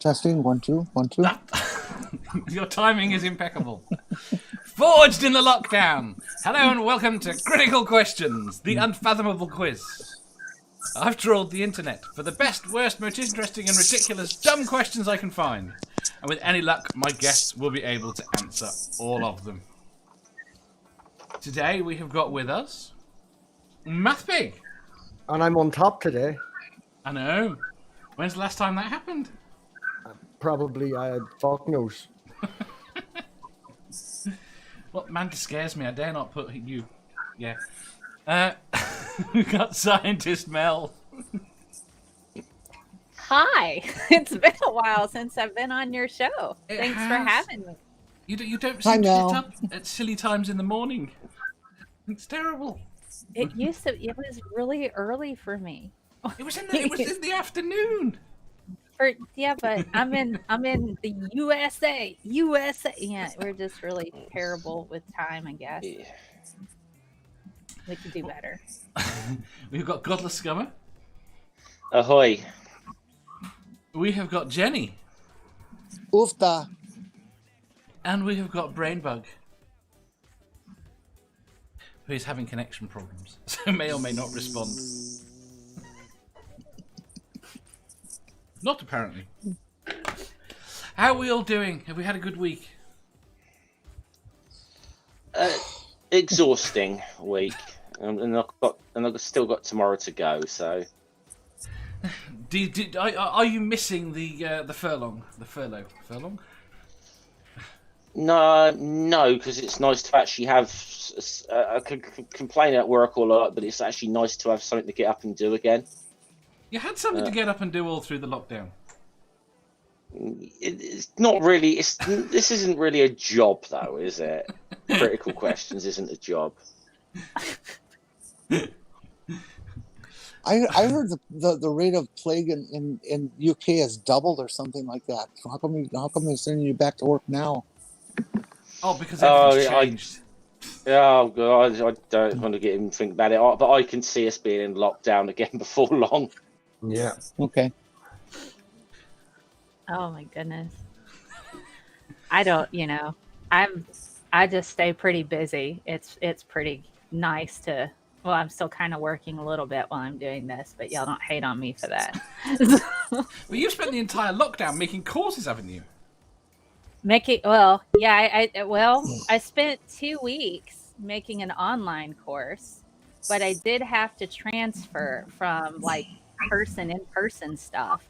Testing, 1, 2, 1, 2. Your timing is impeccable. Forged in the lockdown. Hello and welcome to Critical Questions, the Unfathomable quiz. I've trawled the internet for the best, worst, most interesting and ridiculous dumb questions I can find. And with any luck, my guests will be able to answer all of them. Today we have got with us MathPig. And I'm on top today. I know. When's the last time that happened? Probably, fuck knows. Well, man scares me. I dare not put you. Yeah. We've got Scientist Mel. Hi. It's been a while since I've been on your show. Thanks for having me. You don't seem to get up at silly times in the morning. It's terrible. It was really early for me. It was in the afternoon. But I'm in the USA. Yeah, we're just really terrible with time, I guess. Yeah. We could do better. We've got Godless Scummer. Ahoy. We have got Jenni. Oofta. And we have got BrainBug, who is having connection problems, so may or may not respond. Not apparently. How are we all doing? Have we had a good week? Exhausting week, and I've still got tomorrow to go. So, are you missing the furlong? The furlough? No, because it's nice to actually have. I can complain at work all a lot, but it's actually nice to have something to get up and do again. You had something to get up and do all through the lockdown. It's not really. This isn't really a job, though, is it? Critical Questions isn't a job. I heard the rate of plague in UK has doubled or something like that. So how come they're sending you back to work now? Oh, because everything's changed. Oh God, I don't want to get even think about it. But I can see us being in lockdown again before long. Yeah. Okay. Oh my goodness. I don't, I just stay pretty busy. It's pretty nice to, well, I'm still kind of working a little bit while I'm doing this, but y'all don't hate on me for that. Well, you've spent the entire lockdown making courses, haven't you? I spent 2 weeks making an online course, but I did have to transfer from in-person stuff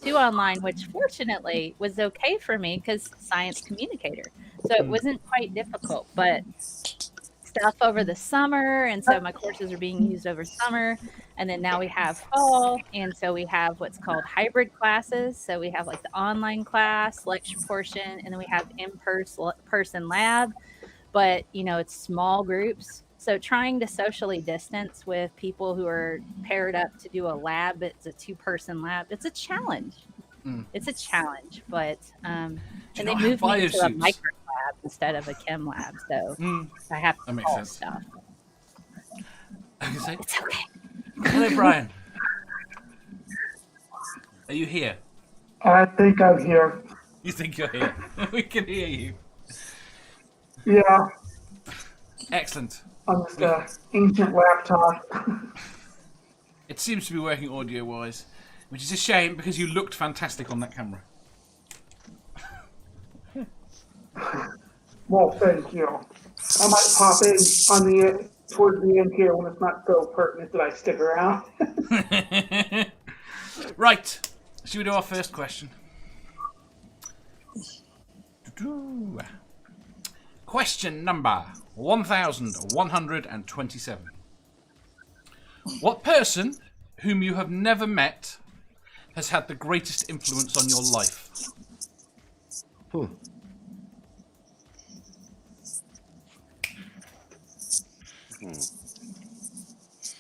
to online, which fortunately was okay for me because science communicator. So it wasn't quite difficult, but stuff over the summer. And so my courses are being used over summer. And then now we have fall. And so we have what's called hybrid classes. So we have the online class, lecture portion, and then we have in-person lab. But, it's small groups. So trying to socially distance with people who are paired up to do a lab, it's a 2-person lab. It's a challenge. It's a challenge, but and they moved me to a micro lab instead of a chem lab, so I have to call stuff. It's okay. Hello, Brian. Are you here? I think I'm here. You think you're here? We can hear you. Yeah. Excellent. On this ancient laptop. It seems to be working audio-wise, which is a shame because you looked fantastic on that camera. Well, thank you. I might pop in towards the end here when it's not so pertinent that I stick around. Right. Should we do our first question? Question number 1127. What person whom you have never met has had the greatest influence on your life?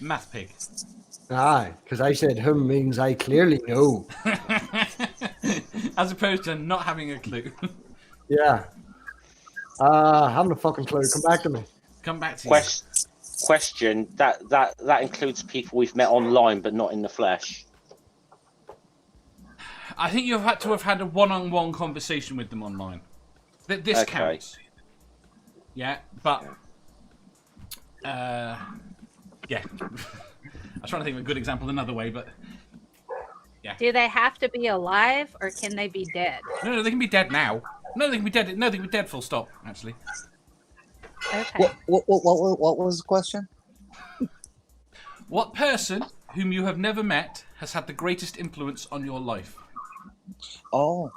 MathPig. Aye, because I said whom means I clearly know. As opposed to not having a clue. Yeah. Haven't a fucking clue. Come back to me. Come back to you. Question, that includes people we've met online but not in the flesh. I think you've had to have had a one-on-one conversation with them online. This Okay. counts. Yeah, but yeah. I was trying to think of a good example another way, but Do they have to be alive or can they be dead? no, they can be dead now. No, they can be dead. No, they can be dead. Full stop. Actually, Okay. What was the question? what person whom you have never met has had the greatest influence on your life? Oh,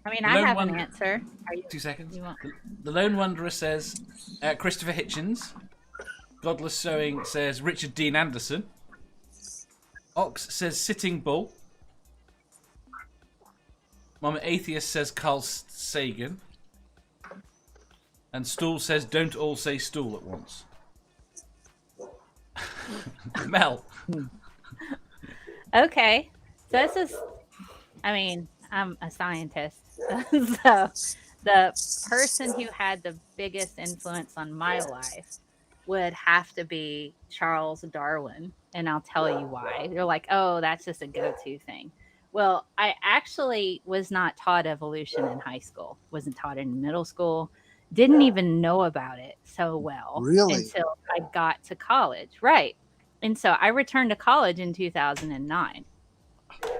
I mean, Lone I have one- an answer. Are you? 2 seconds. You want? The Lone Wanderer says Christopher Hitchens. Godless Sewing says Richard Dean Anderson. Ox says Sitting Bull. Mama Atheist says Carl Sagan. And Stool says don't all say stool at once. Mel. Okay. So this is, I mean, I'm a scientist. So the person who had the biggest influence on my life would have to be Charles Darwin. And I'll tell you why. You're like, oh, that's just a go-to thing. Well, I actually was not taught evolution in high school, wasn't taught it in middle school, didn't even know about it so well Really? until I got to college. Right. And so I returned to college in 2009.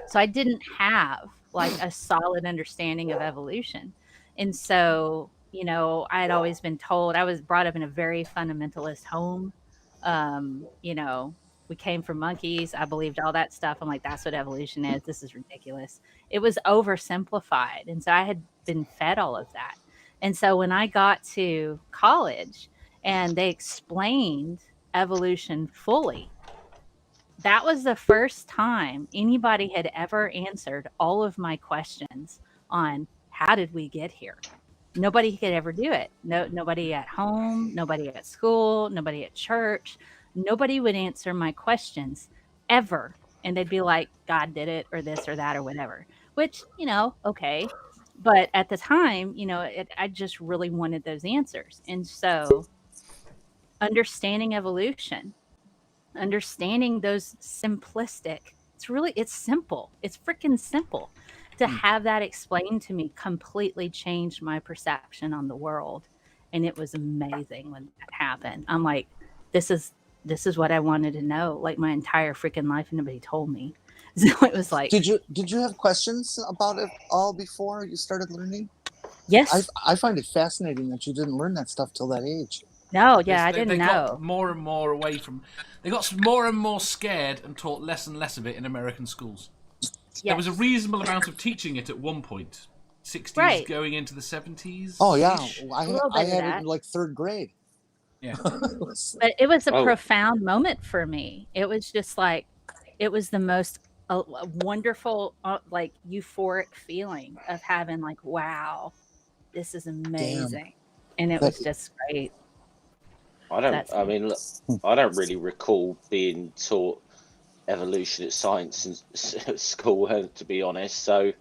So I didn't have like a solid understanding of evolution. And so, you know, I had always been told, I was brought up in a very fundamentalist home. You know, we came from monkeys. I believed all that stuff. I'm like, that's what evolution is. This is ridiculous. It was oversimplified. And so I had been fed all of that. And so when I got to college and they explained evolution fully, that was the first time anybody had ever answered all of my questions on how did we get here. Nobody could ever do it. Nobody at home, nobody at school, nobody at church. Nobody would answer my questions ever. And they'd be like, God did it, or this or that or whatever, which, you know, okay. But at the time, you know, I just really wanted those answers. And so understanding evolution, understanding those simplistic, it's simple. It's freaking simple. To have that explained to me completely changed my perception on the world. And it was amazing when that happened. I'm like, this is what I wanted to know, like my entire freaking life, and nobody told me. So it was like, did you have questions about it all before you started learning? yes. I find it fascinating that you didn't learn that stuff till that age. No, yeah, I They didn't got know. more and more away from. They got more and more scared and taught less and less of it in American schools. There was a reasonable amount of teaching it at one point, 60s Right. going into the 70s. Oh yeah, little I bit of had it that. in like third grade. Yeah. But it was a profound moment for me. It was just like, it was the most wonderful, like euphoric feeling of having like, wow, this is amazing. And it was just great. I don't really recall being taught evolution at science at school, to be honest. So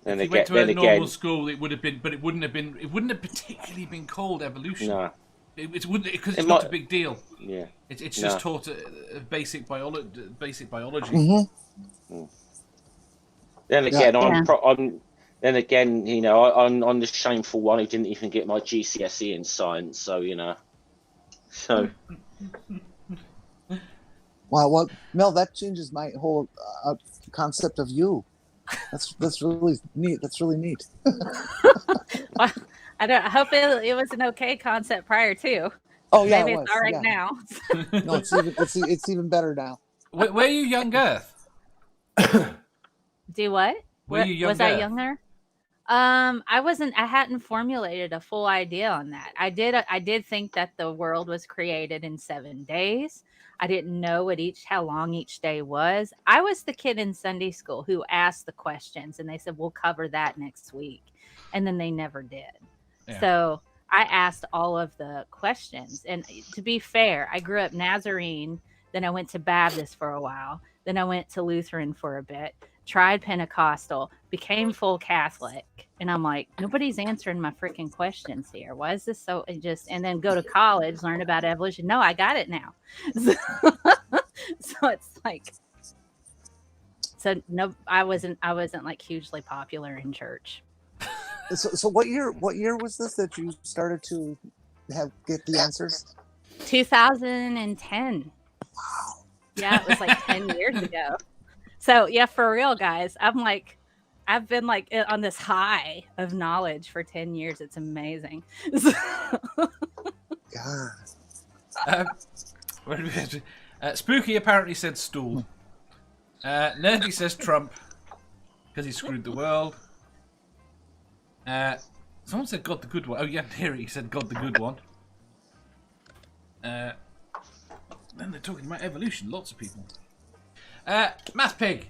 If you went to a normal school, it would have been, but it wouldn't have particularly been called evolution. No. It wouldn't, because it's not a big deal. Yeah. It's just taught a basic biology. Mm-hmm. Then again, then again, you know, I'm the shameful one who didn't even get my GCSE in science. So you know, Wow, well, Mel, that changes my whole concept of you. That's really neat. That's really neat. Well, I hope it was an okay concept prior to. Oh yeah, Maybe it was. it's all right Yeah. now. No, it's even better now. Were you young Earth? Do what? Were you young was I Earth? younger? I hadn't formulated a full idea on that. I did think that the world was created in 7 days. I didn't know how long each day was. I was the kid in Sunday school who asked the questions and they said, we'll cover that next week. And then they never did. Yeah. So I asked all of the questions. And to be fair, I grew up Nazarene. Then I went to Baptist for a while. Then I went to Lutheran for a bit, tried Pentecostal, became full Catholic. And I'm like, nobody's answering my freaking questions here. Why is this so and then go to college, learn about evolution. No, I got it now. So it's like, so no, I wasn't like hugely popular in church. So what year was this that you started to get the answers? 2010. Wow. Yeah, it was like 10 years ago. So yeah, for real, guys, I've been like on this high of knowledge for 10 years. It's amazing. God. Spooky apparently said stool. Nerdy says Trump because he screwed the world. Someone said God the good one. Oh yeah, here he said God the good one. Then they're talking about evolution. Lots of people. MathPig.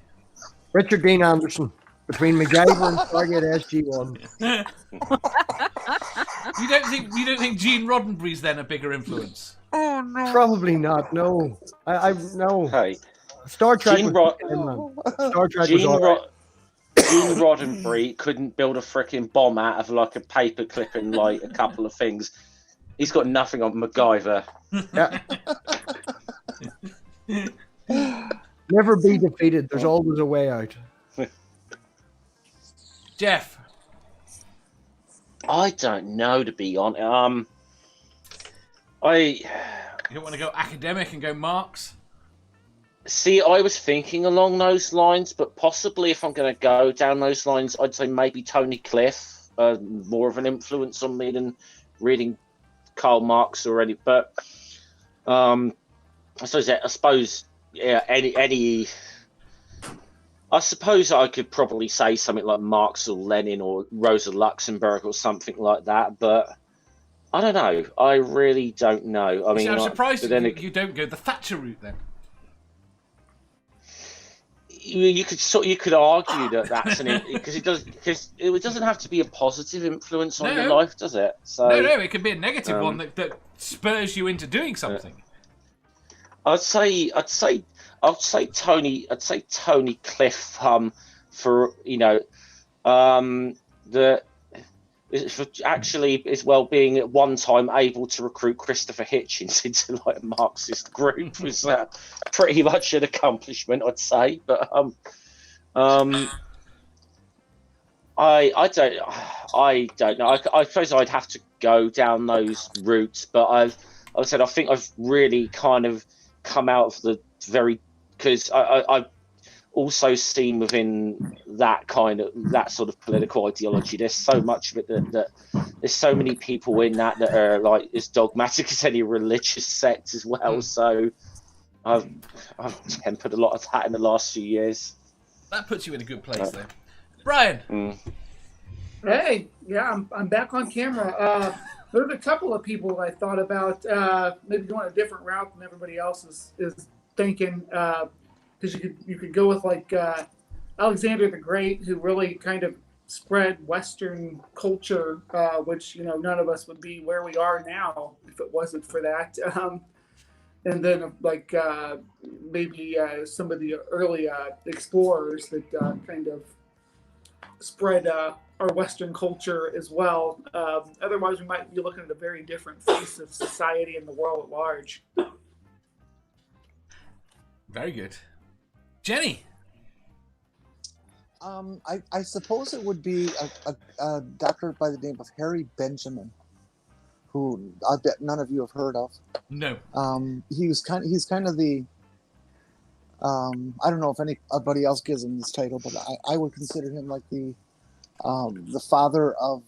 Richard Dean Anderson. Between MacGyver and Stargate SG-1. You don't think Gene Roddenberry's then a bigger influence? Oh no. Probably not. No, I no. Hey, Star Trek. Gene Star Trek Gene was Gene Roddenberry couldn't build a freaking bomb out of like a paper clip and like a couple of things. He's got nothing on MacGyver. Yeah. Never be defeated. There's always a way out. Jeff. I don't know, to be honest. You don't want to go academic and go Marx? See, I was thinking along those lines, but possibly if I'm going to go down those lines, I'd say maybe Tony Cliff, more of an influence on me than reading Karl Marx already. But I suppose, yeah, any. I suppose I could probably say something like Marx or Lenin or Rosa Luxemburg or something like that, but I don't know. I really don't know. I mean, I'm surprised you don't go the Thatcher route then. You could argue that that's because it doesn't have to be a positive influence on your life, does it? So no, it can be a negative one that spurs you into doing something. I'd say Tony Cliff for for actually as well being at one time able to recruit Christopher Hitchens into like a Marxist group was pretty much an accomplishment, I'd say. But I don't know. I suppose I'd have to go down those routes, but I think I've really kind of come out of the because I've also seen within that sort of political ideology, there's so much of it that there's so many people in that are like as dogmatic as any religious sect as well. So I've tempered a lot of that in the last few years. That puts you in a good place, though. Brian. Hey, yeah, I'm back on camera. There's a couple of people I thought about maybe going a different route than everybody else is thinking, because you could go with like Alexander the Great, who really kind of spread Western culture, which none of us would be where we are now if it wasn't for that. And then like maybe some of the early explorers that kind of spread our Western culture as well. Otherwise, we might be looking at a very different face of society and the world at large. Very good. Jenny? I suppose it would be a doctor by the name of Harry Benjamin, who I bet none of you have heard of. No. He's kind of the I don't know if anybody else gives him this title, but I would consider him like the father of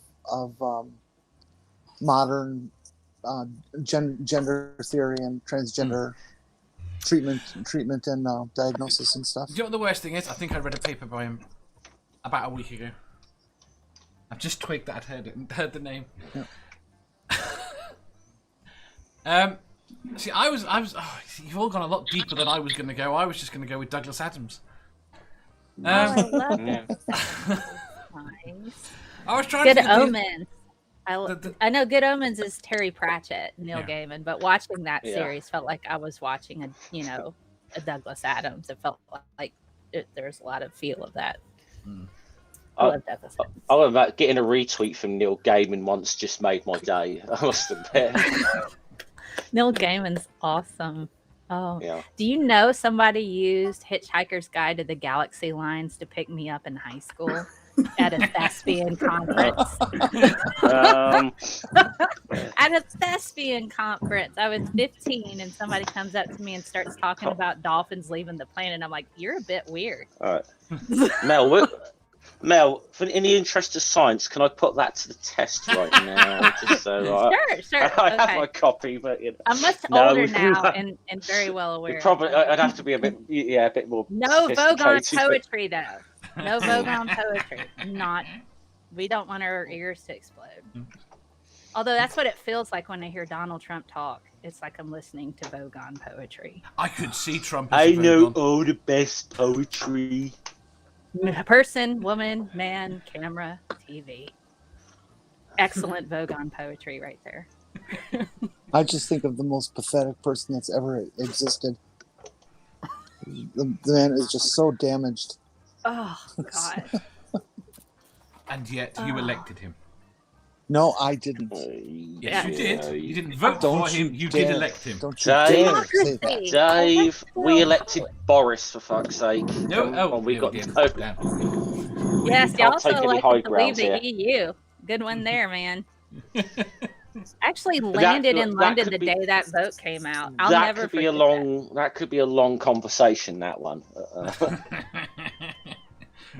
modern gender theory and transgender treatment and diagnosis and stuff. Do you know what the worst thing is? I think I read a paper by him about a week ago. I've just twigged that I'd heard the name. Yeah. See, I was. You've all gone a lot deeper than I was going to go. I was just going to go with Douglas Adams. I love it. Nice. I was trying Good to Omens. I know Good Omens is Terry Pratchett, Neil Gaiman, but watching that series felt like I was watching a Douglas Adams. It felt like there's a lot of feel of that. I love Douglas Adams. I love that. Getting a retweet from Neil Gaiman once just made my day. I must admit. Neil Gaiman's awesome. Oh, Yeah. do you know somebody used Hitchhiker's Guide to the Galaxy lines to pick me up in high school at a thespian conference? Um, At a thespian conference, I was 15, and somebody comes up to me and starts talking about dolphins leaving the planet. I'm like, "You're a bit weird." all right. Mel, in the interest of science, can I put that to the test right now? Just so Sure. I have Okay. my copy, but you know. I'm much No, older we- now and very well aware. I'd have to be a bit more. No Vogue on sophisticated, poetry, though. No Vogue on poetry. We don't want our ears to explode. Although that's what it feels like when I hear Donald Trump talk. It's like I'm listening to Vogue on poetry. I could see Trump as I a know Vogon. all the best poetry. Person, woman, man, camera, TV. Excellent Vogue on poetry right there. I just think of the most pathetic person that's ever existed. The man is just so damaged. Oh, God. And yet you elected him. No, I didn't. Yes, you did. You didn't vote Don't for him. You dare. did elect him. Don't you Dave. dare say that. Dave, we elected Boris, for fuck's sake. No, Come on, we got damn. Yes, can't y'all also take any high elected to leave grounds the here. EU. Good one there, man. Actually landed in that London could the be- day that vote came out. I'll that never could be forget a long. That could be a long conversation. That one.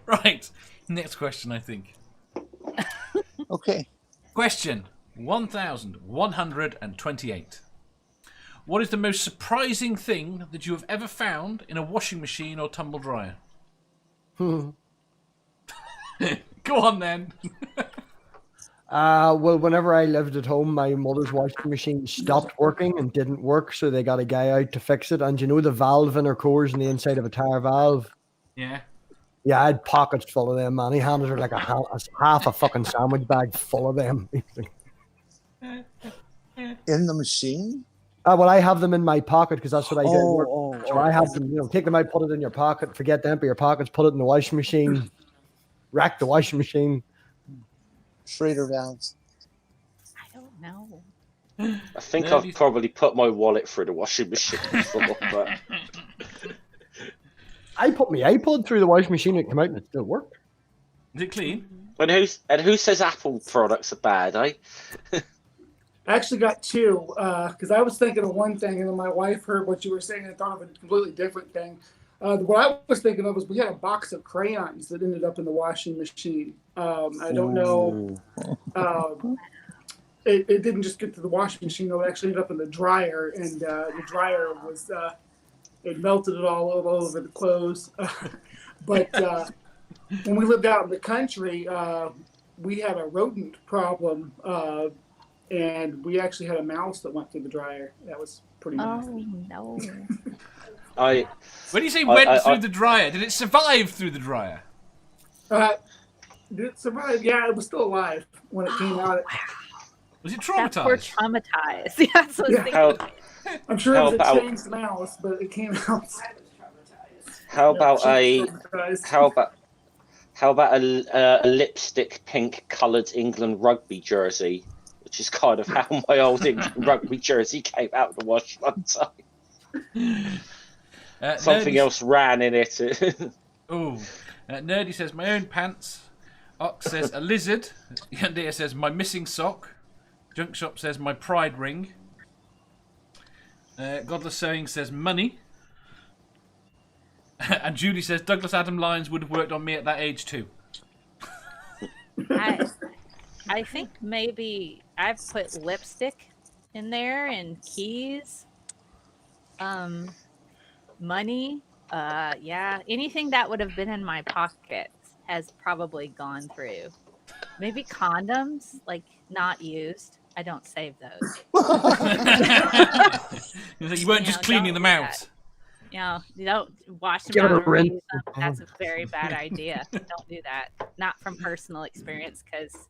Right. Next question, I think. Okay. Question 1128. What is the most surprising thing that you have ever found in a washing machine or tumble dryer? Go on then. Well, whenever I lived at home, my mother's washing machine stopped working and didn't work, so they got a guy out to fix it. And you know the valve in her cores in the inside of a tire valve? Yeah. Yeah, I had pockets full of them, man. He handed her like half a fucking sandwich bag full of them. In the machine? Well, I have them in my pocket because that's what I do. at work. Oh, So I have them, take them out, put it in your pocket, forget to empty your pockets, put it in the washing machine, rack the washing machine. Schrader valves. I don't know. I think No, I've probably put my wallet through the washing machine before, but I put my iPod through the washing machine and it came out and it still worked. Is it clean? and who says Apple products are bad, eh? I actually got two because I was thinking of one thing, and then my wife heard what you were saying and thought of a completely different thing. What I was thinking of was we had a box of crayons that ended up in the washing machine. I don't know. It didn't just get to the washing machine, though. It actually ended up in the dryer, and the dryer was it melted it all over the clothes. But when we lived out in the country, we had a rodent problem. And we actually had a mouse that went through the dryer. That was pretty nice. Oh, no. When you say went through the dryer, did it survive through the dryer? Did it survive? Yeah, it was still alive when it came out. Was it That poor traumatized? traumatized. Yeah, that's what I was thinking. I'm sure it was a How about- changed mouse, but it came out. How about Traumatized. how about a lipstick pink coloured England rugby jersey, which is kind of how my old England rugby jersey came out of the wash one time. Something else ran in it. Oh, Nerdy says my own pants. Ox says a lizard. Yandia says my missing sock. Junk Shop says my pride ring. Godless Sewing says money. And Judy says Douglas Adam lines would have worked on me at that age too. I think maybe I've put lipstick in there and keys, money. Yeah, anything that would have been in my pockets has probably gone through. Maybe condoms, like not used. I don't save those. You weren't just cleaning don't them do out. that. You don't wash them Give it a out and rinse. reuse them. That's a very bad idea. Don't do that. Not from personal experience, because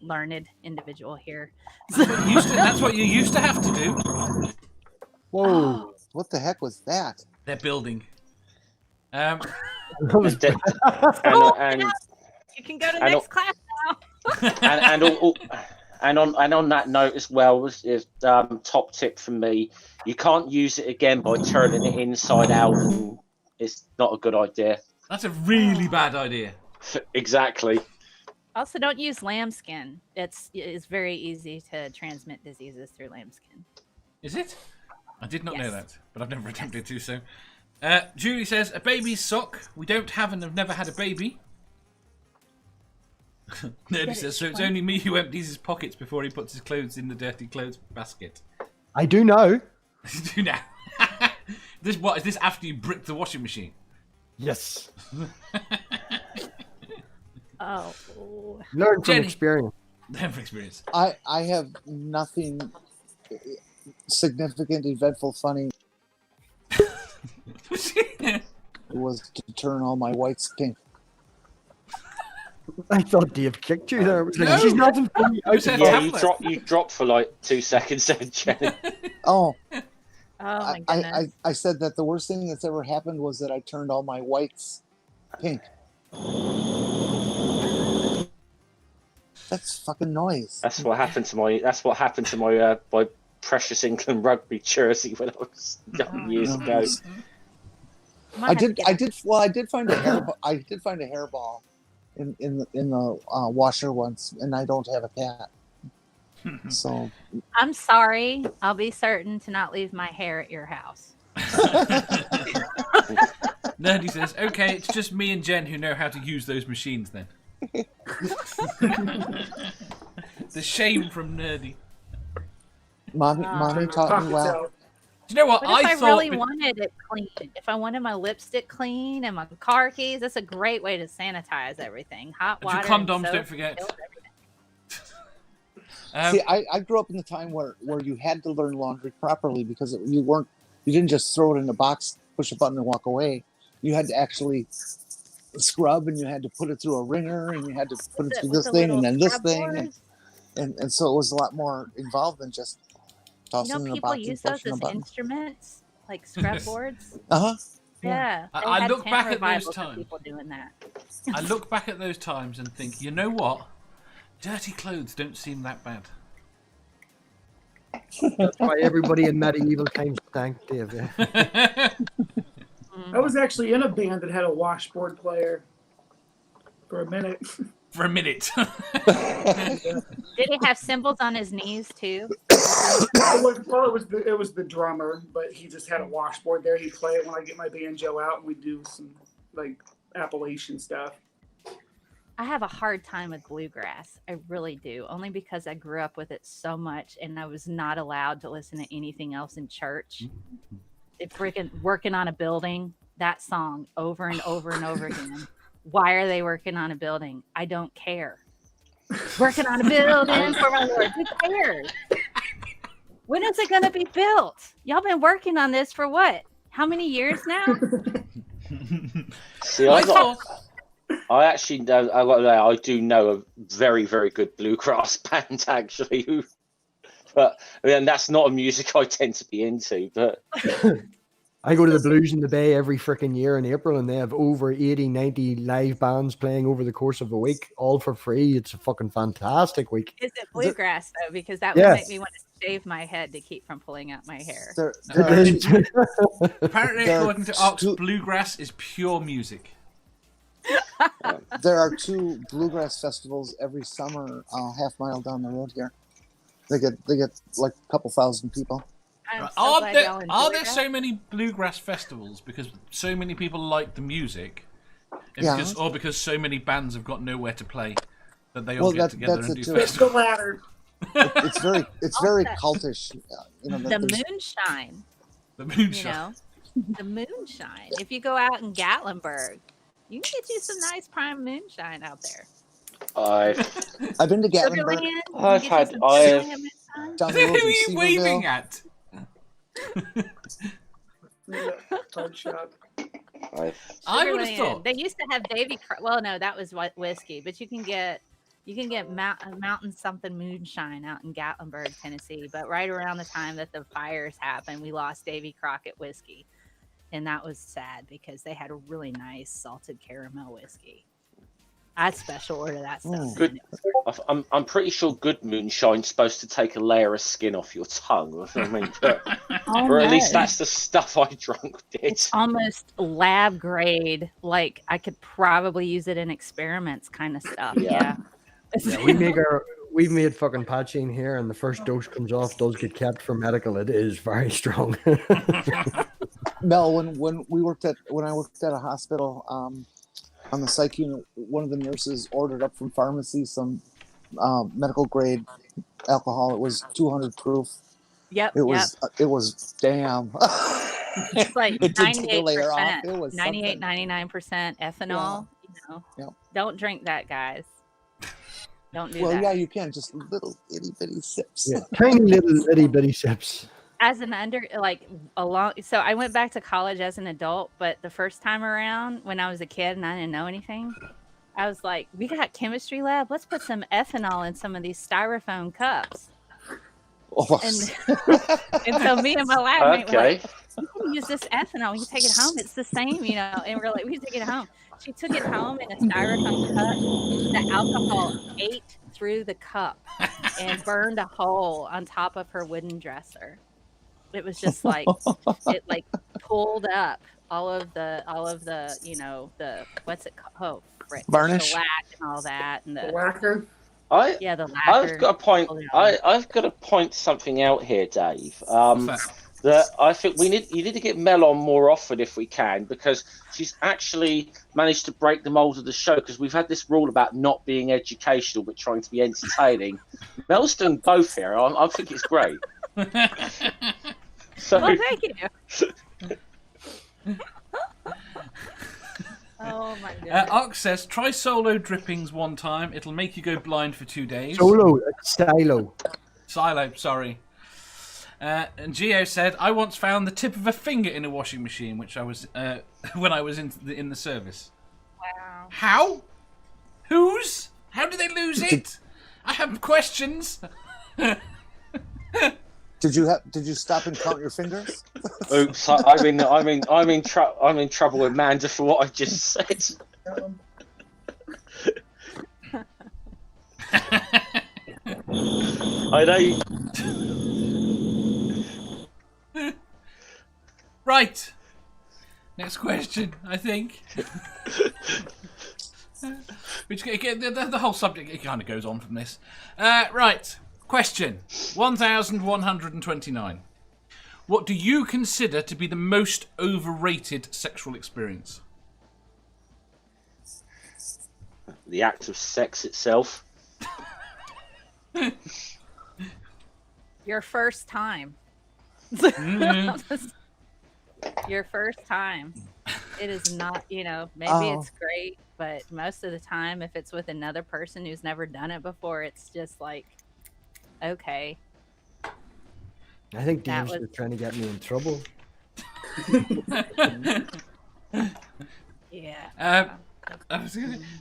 learned individual here. That's what you used to have to do. Whoa. What the heck was that? They're building. and, You can go to the I next class now. And on that note as well, is top tip from me: you can't use it again by turning it inside out, and it's not a good idea. That's a really bad idea. Exactly. Also, don't use lambskin. It's very easy to transmit diseases through lambskin. Is it? I did not know Yes. that, but I've never attempted to. So, Julie says, a baby's sock. We don't have and have never had a baby. Nerdy says, so it's only me who empties his pockets before he puts his clothes in the dirty clothes basket. I do know. Do now. Is this after you brick the washing machine? Yes. Oh. Learn from Jenny. experience. Never experience. I have nothing significant, eventful, funny. It was to turn all my whites pink. I thought Dave kicked you there. I was like, No. she's nothing funny. It was a Yeah, tablet. you dropped for like 2 seconds there, Jenny. Oh, Oh my goodness. I said that the worst thing that's ever happened was that I turned all my whites pink. That's fucking noise. That's what happened to my my precious England rugby jersey when I was young years ago. I did find a hairball in the washer once, and I don't have a cat. So I'm sorry. I'll be certain to not leave my hair at your house. Nerdy says, okay, it's just me and Jen who know how to use those machines then. The shame from Nerdy. mommy taught me well. Out. Do you know what? What if I thought really wanted it clean? If I wanted my lipstick clean and my car keys, that's a great way to sanitize everything. Hot And your water. condoms, and soap don't forget. kills everything. See, I grew up in the time where you had to learn laundry properly because you didn't just throw it in a box, push a button, and walk away. You had to actually scrub, and you had to put it through a wringer, and you had to put it through With this the thing and little then this scrub thing, boards. and so it was a lot more involved than just tossing in a People box and use those pushing a as button. instruments, like scrub boards. Uh-huh. Yeah, I they had look tent back at those revivals of times. People doing that. I look back at those times and think, you know what? Dirty clothes don't seem that bad. That's why everybody in medieval times stank, Dave. Yeah. I was actually in a band that had a washboard player for a minute. For a minute. Did he have cymbals on his knees too? It was the drummer, but he just had a washboard there. He'd play it when I get my banjo out, and we'd do some like Appalachian stuff. I have a hard time with bluegrass. I really do, only because I grew up with it so much, and I was not allowed to listen to anything else in church. If freaking working on a building, that song over and over and over again. Why are they working on a building? I don't care. Working on a building for my Lord. Who cares? When is it going to be built? Y'all been working on this for what? How many years now? See, I thought, I actually know. I do know a very, very good bluegrass band actually. But I mean, that's not a music I tend to be into. But I go to the Blues in the Bay every freaking year in April, and they have over 80, 90 live bands playing over the course of a week, all for free. It's a fucking fantastic week. Is it bluegrass though? Because that would Yes. make me want to shave my head to keep from pulling out my hair. There apparently, There are according to Ox, two- bluegrass is pure music. there are 2 bluegrass festivals every summer, half mile down the road here. They get like a couple thousand people. I'm so Are glad there, y'all enjoy are there that. so many bluegrass festivals because so many people like the music, and Yeah. because so many bands have got nowhere to play that they all Well, get together that's and it do too. It's the festivals? latter. It's very cultish. The there's- moonshine, The you moonshine. know, the moonshine. If you go out in Gatlinburg, you can get you some nice prime moonshine out there. I've been to Gatlinburg. Sugarland, you can I've get you had- some I've- Sugarland moonshine. Down the Who road are from you waving Seaverville. at? Card shop. I would have Sugarland. thought. They used to have well, no, that was whiskey, but you can get mountain something moonshine out in Gatlinburg, Tennessee. But right around the time that the fires happened, we lost Davy Crockett whiskey, and that was sad because they had a really nice salted caramel whiskey. I special order that stuff. Good. I'm pretty sure good moonshine's supposed to take a layer of skin off your tongue. I mean, but, Oh, or at least no. that's the stuff I drunk did. It's almost lab grade. Like I could probably use it in experiments, kind of stuff. Yeah. Yeah, we've made fucking patching here, and the first dose comes off, does get kept for medical. It is very strong. Mel, when I worked at a hospital, on the psych unit, one of the nurses ordered up from pharmacy some medical grade alcohol. It was 200 proof. Yep. It was damn. It's like It did take a layer off. 98%, It was 98, something. 99% ethanol. Yeah. Don't drink that, guys. Don't do Well, that. yeah, you can, just little itty bitty sips. Yeah, tiny little itty bitty sips. As an so I went back to college as an adult, but the first time around when I was a kid and I didn't know anything, I was like, we got chemistry lab, let's put some ethanol in some of these styrofoam cups. Oh, And so me and my lab mate were Okay. like, you can use this ethanol, you can take it home, it's the same, and we're like, we can take it home. She took it home in a styrofoam cup. The alcohol ate through the cup and burned a hole on top of her wooden dresser. It was just like it like pulled up all of the the what's it called? Oh, frick, Varnish? the lac and all that, and The lacquer. the lacquer. I've got a point. I've got to point something out here, Dave. That I think you need to get Mel on more often if we can, because she's actually managed to break the mold of the show. Because we've had this rule about not being educational but trying to be entertaining. Mel's doing both here. I think it's great. So, Well, thank you. Oh my god. Ox says, try solo drippings one time. It'll make you go blind for 2 days. Solo, silo. Silo, sorry. And Gio said, I once found the tip of a finger in a washing machine, which I was when I was in the service. Wow. How? Whose? How did they lose it? I have questions. Did you stop and count your fingers? oops, I'm in trouble with Manda for what I just said. I know. Right. Next question, I think. Which the whole subject it kind of goes on from this. Right. Question 1129. What do you consider to be the most overrated sexual experience? The act of sex itself. Your first time. Your first time. It is not, maybe it's great, but most of the time, if it's with another person who's never done it before, it's just like, okay. I think That Dave's was- just trying to get me in trouble. Yeah.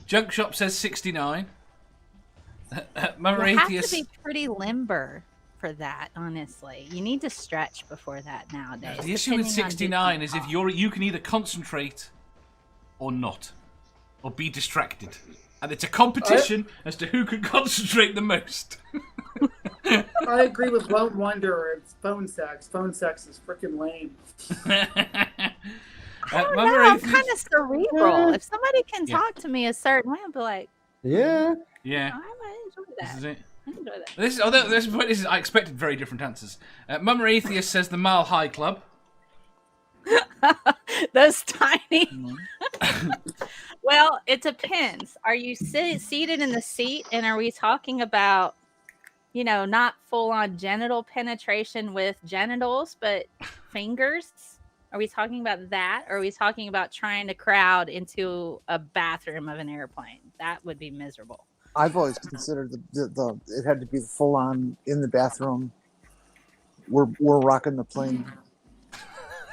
Junk Shop says 69. Mother You have to Atheist. be pretty limber for that, honestly. You need to stretch before that nowadays. The issue with depending on 69 is different if you can either concentrate or not, or be distracted, and it's a competition as to who can concentrate the most. I agree with Lone Wonder. It's phone sex. Phone sex is freaking lame. I don't Mother know, I'm Atheist- kind of cerebral. Yeah. If somebody can Yeah. talk to me a certain way, I'll be like, Yeah. Yeah, I might enjoy this that. is it. I enjoy that. This is I expected very different answers. Mummer Atheist says the Mile High Club. Those tiny. Well, it depends. Are you seated in the seat, and are we talking about, not full on genital penetration with genitals, but fingers? Are we talking about that? Or are we talking about trying to crowd into a bathroom of an airplane? That would be miserable. I've always considered the it had to be full on in the bathroom. We're rocking the plane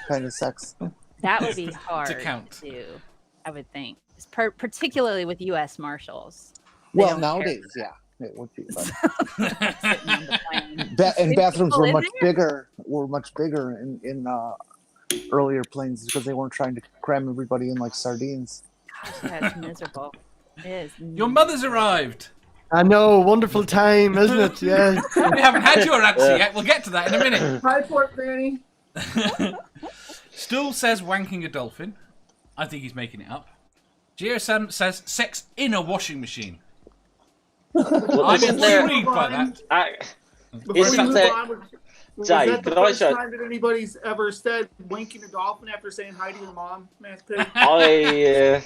kind of sex. That would be hard to count. do, I would think. Particularly with U.S. Marshals. They Well, don't care nowadays, for yeah, it would be. But sitting on the plane. and bathrooms people were in much there? bigger. Were much bigger in earlier planes because they weren't trying to cram everybody in like sardines. Gosh, that's miserable. It is. Your mother's arrived. I know, wonderful time, isn't it? Yeah. We haven't had your answer yet. We'll get to that in a minute. Hi, Port Fanny. Stool says wanking a dolphin. I think he's making it up. GeoSam says sex in a washing machine. Well, I'm isn't there- intrigued by that. Before Is we that move the- on, was Dave, that the could I first show- time that anybody's ever said winking a dolphin after saying hi to your mom, MathPig? I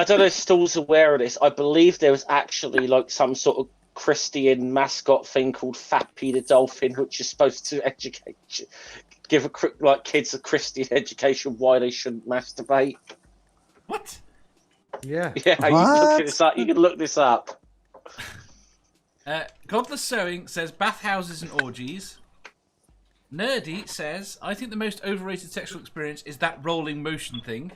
don't know if Stool's aware of this. I believe there was actually like some sort of Christian mascot thing called Fappy the Dolphin, which is supposed to give kids a Christian education why they shouldn't masturbate. What? Yeah. Yeah, you can look this up. Godless Sewing says bathhouses and orgies. Nerdy says, I think the most overrated sexual experience is that rolling motion thing.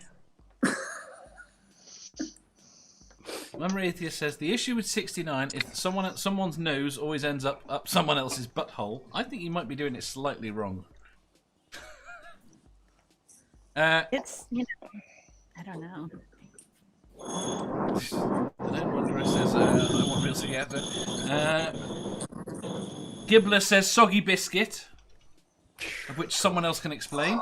Memory Atheist says, the issue with 69 is that someone's nose always ends up someone else's butthole. I think you might be doing it slightly wrong. It's, I don't know. The Nerd Wanderer says, I want real together. Gibbler says soggy biscuit, of which someone else can explain.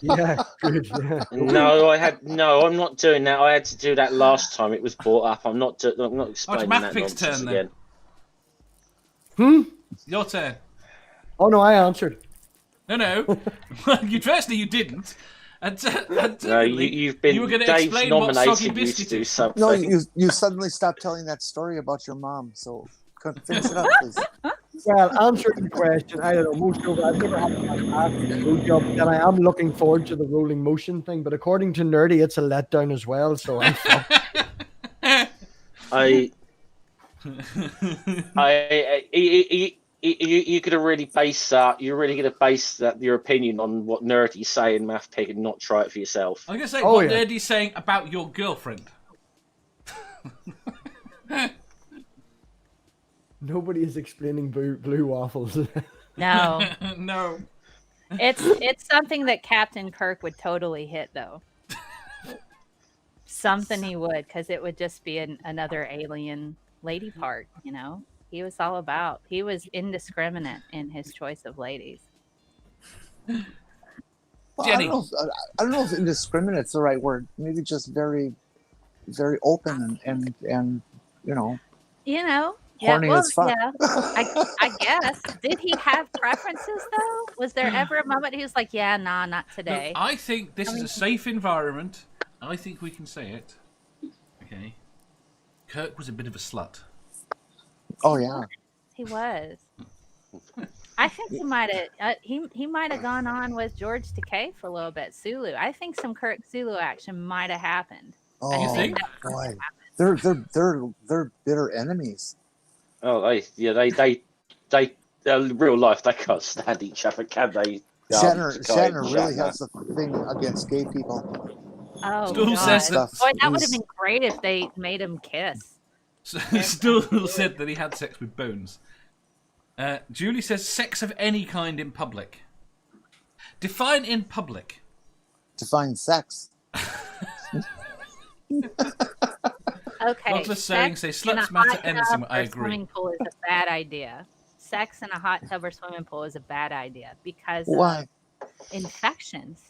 Yeah, good. Yeah. No, I'm not doing that. I had to do that last time it was brought up. I'm not explaining that MathPig's nonsense turn, again. Hmm? Your turn. Oh no, I answered. No. Firstly, you didn't. And No, secondly, you've been. you were going to Dave's explain what soggy nominated you to biscuit do is. something. No, you suddenly stopped telling that story about your mom. So finish it up, please. Well, answering the question, I don't know. I've never had a job, and I am looking forward to the rolling motion thing. But according to Nerdy, it's a letdown as well. So I'm you could have really based that. You're really going to base your opinion on what Nerdy's saying, MathPig, and not try it for yourself. I'm going to say Oh, what yeah. Nerdy's saying about your girlfriend. Nobody is explaining blue waffles. No. No. It's something that Captain Kirk would totally hit, though. Something he would, because it would just be another alien lady part, He was all about. He was indiscriminate in his choice of ladies. Well, Jenny. I don't know if indiscriminate's the right word. Maybe just very, very open and horny as fuck. Yeah. I guess. Did he have preferences though? Was there ever a moment he was like, "Yeah, nah, not today"? Look, I think this is a safe environment. I think we can say it. Okay. Kirk was a bit of a slut. Oh yeah. He was. I think he might have. He might have gone on with George Takei for a little bit. Sulu. I think some Kirk Sulu action might have happened. Oh think? boy, they're bitter enemies. Oh, they real life they can't stand each other, can they? Shatner really has a thing against gay people. Oh, Stool God. says that. Boy, that would have been great if they made him kiss. Stool said that he had sex with Bones. Julie says sex of any kind in public. Define in public. Define sex. Okay. Godless Sewing say sex in sluts a matter hot anything. tub I or agree. Swimming pool is a bad idea. Sex in a hot tub or swimming pool is a bad idea because Why? of infections.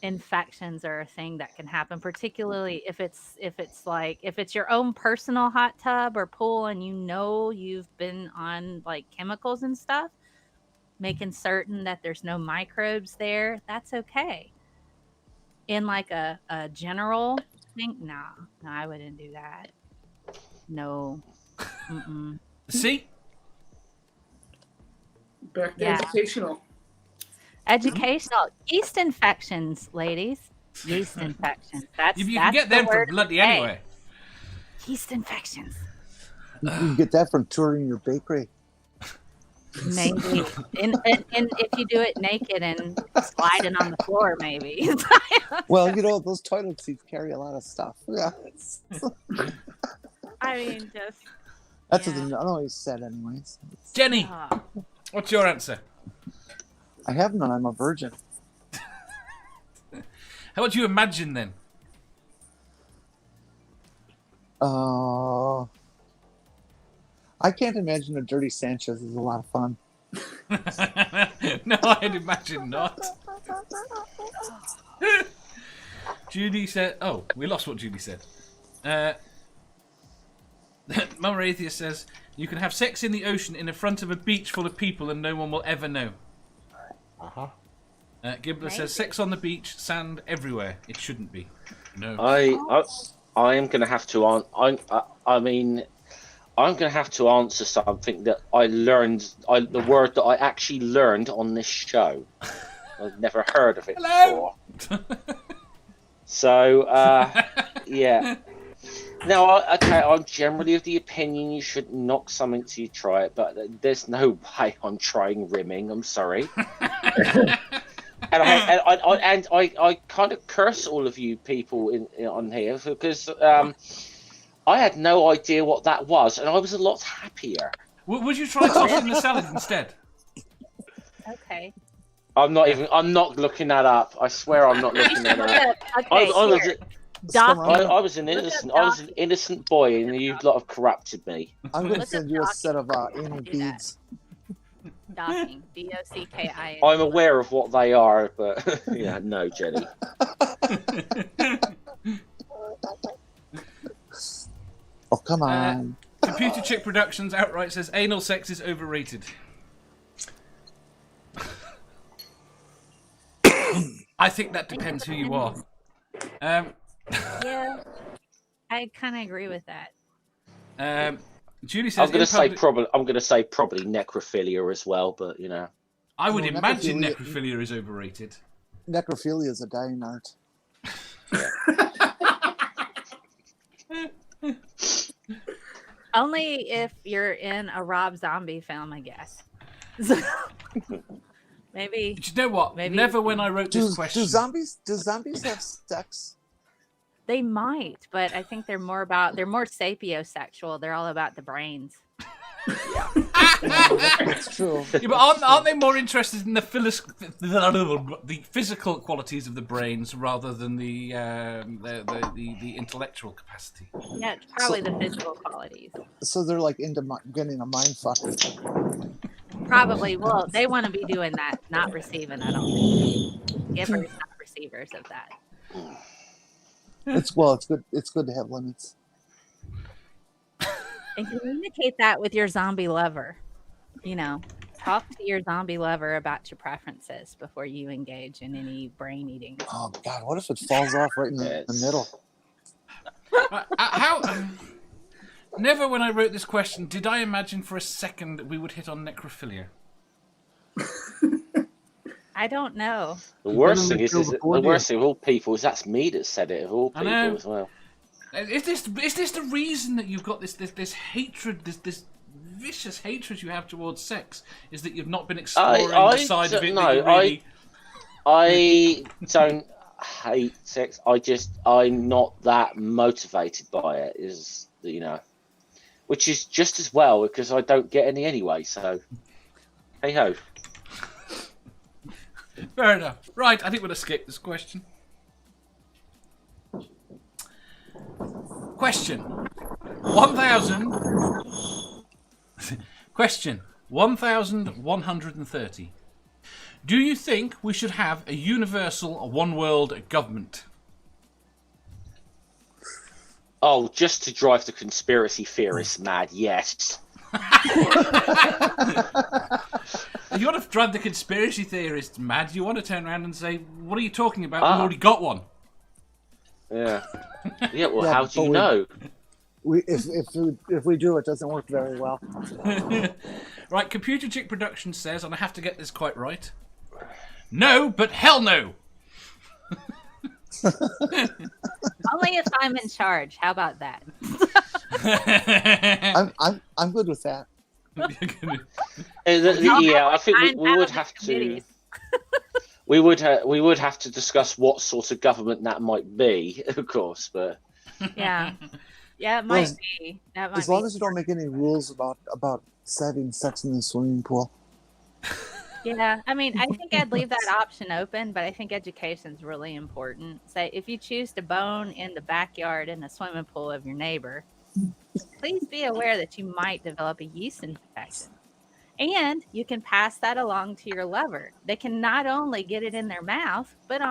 Infections are a thing that can happen, particularly if it's your own personal hot tub or pool and you've been on like chemicals and stuff, making certain that there's no microbes there, that's okay. In like a general thing, no, I wouldn't do that. No. Mm-mm. See? Back to Yeah. educational. Educational yeast infections, ladies. Yeast infections. That's You can that's get the them from word bloody to say. anywhere. Yeast infections. You can get that from touring your bakery. Maybe. and if you do it naked and sliding on the floor, maybe. Well, those toilet seats carry a lot of stuff. Yeah, I mean, just. that's Yeah. what I always said, anyways. Jenny, Oh. what's your answer? I have none. I'm a virgin. How would you imagine then? I can't imagine a dirty Sanchez is a lot of fun. No, I'd imagine not. Judy said... Oh, we lost what Judy said. Mama Atheist says, you can have sex in the ocean in the front of a beach full of people and no one will ever know. Uh-huh. Gibbler says, sex on the beach, sand everywhere. It shouldn't be. No. I am going to have to I'm going to have to answer something that I learned. The word that I actually learned on this show. I've never heard of it before. So, yeah. Now, okay, I'm generally of the opinion you should knock something till you try it, but there's no way I'm trying rimming. I'm sorry. And I kind of curse all of you people on here because I had no idea what that was, and I was a lot happier. Would you try tossing the salad instead? Okay. I'm not looking that up. I swear I'm not looking that up. Okay, I was an innocent boy, and you lot have corrupted me. I'm going to send you a set of anal beads. Docking. DOCKIN. I'm aware of what they are, but yeah, no, Jenny. Oh, come on. Computer Chick Productions outright says anal sex is overrated. I think that depends who you are. Yeah, I kind of agree with that. Julie says I'm going to say probably necrophilia as well, but you know. I would imagine necrophilia is overrated. Necrophilia is a dying art. Only if you're in a Rob Zombie film, I guess. Maybe. Do you know what? Maybe. Never when I wrote this question. Do zombies have sex? They might, but I think they're more sapiosexual. They're all about the brains. That's true. Yeah, but aren't they more interested in the physical qualities of the brains rather than the intellectual capacity? Yeah, it's probably the physical qualities. So they're like into getting a mind fuck. Probably. Well, they want to be doing that, not receiving. I don't think givers, not receivers of that. It's good. It's good to have limits. And communicate that with your zombie lover. You know, talk to your zombie lover about your preferences before you engage in any brain eating. Oh God, what if it falls off right in the middle? Never when I wrote this question did I imagine for a second that we would hit on necrophilia. I don't know. The worst thing the worst thing of all people is that's me that said it of all people as well. Is this the reason that you've got this hatred, this vicious hatred you have towards sex? Is that you've not been exploring the side of it? I don't hate sex. I'm not that motivated by it. Which is just as well because I don't get any anyway. So, hey ho. Fair enough. Right, I think we'll escape this question. Question 1130. Do you think we should have a universal one world government? Oh, just to drive the conspiracy theorists mad, yes. You want to drive the conspiracy theorists mad? You want to turn around and say, what are you talking about? We've already got one. Yeah. Yeah, well, how do you know? If we do, it doesn't work very well. Right, Computer Chick Production says, and I have to get this quite right, no, but hell no. Only if I'm in charge. How about that? I'm good with that. Yeah, I think we would have to. We would have to discuss what sort of government that might be, of course, but yeah, it might be. That might as long as you don't make any rules about having sex in the swimming pool. Yeah, I mean, I think I'd leave that option open, but I think education's really important. Say, if you choose to bone in the backyard in the swimming pool of your neighbor, please be aware that you might develop a yeast infection. And you can pass that along to your lover. They can not only get it in their mouth, but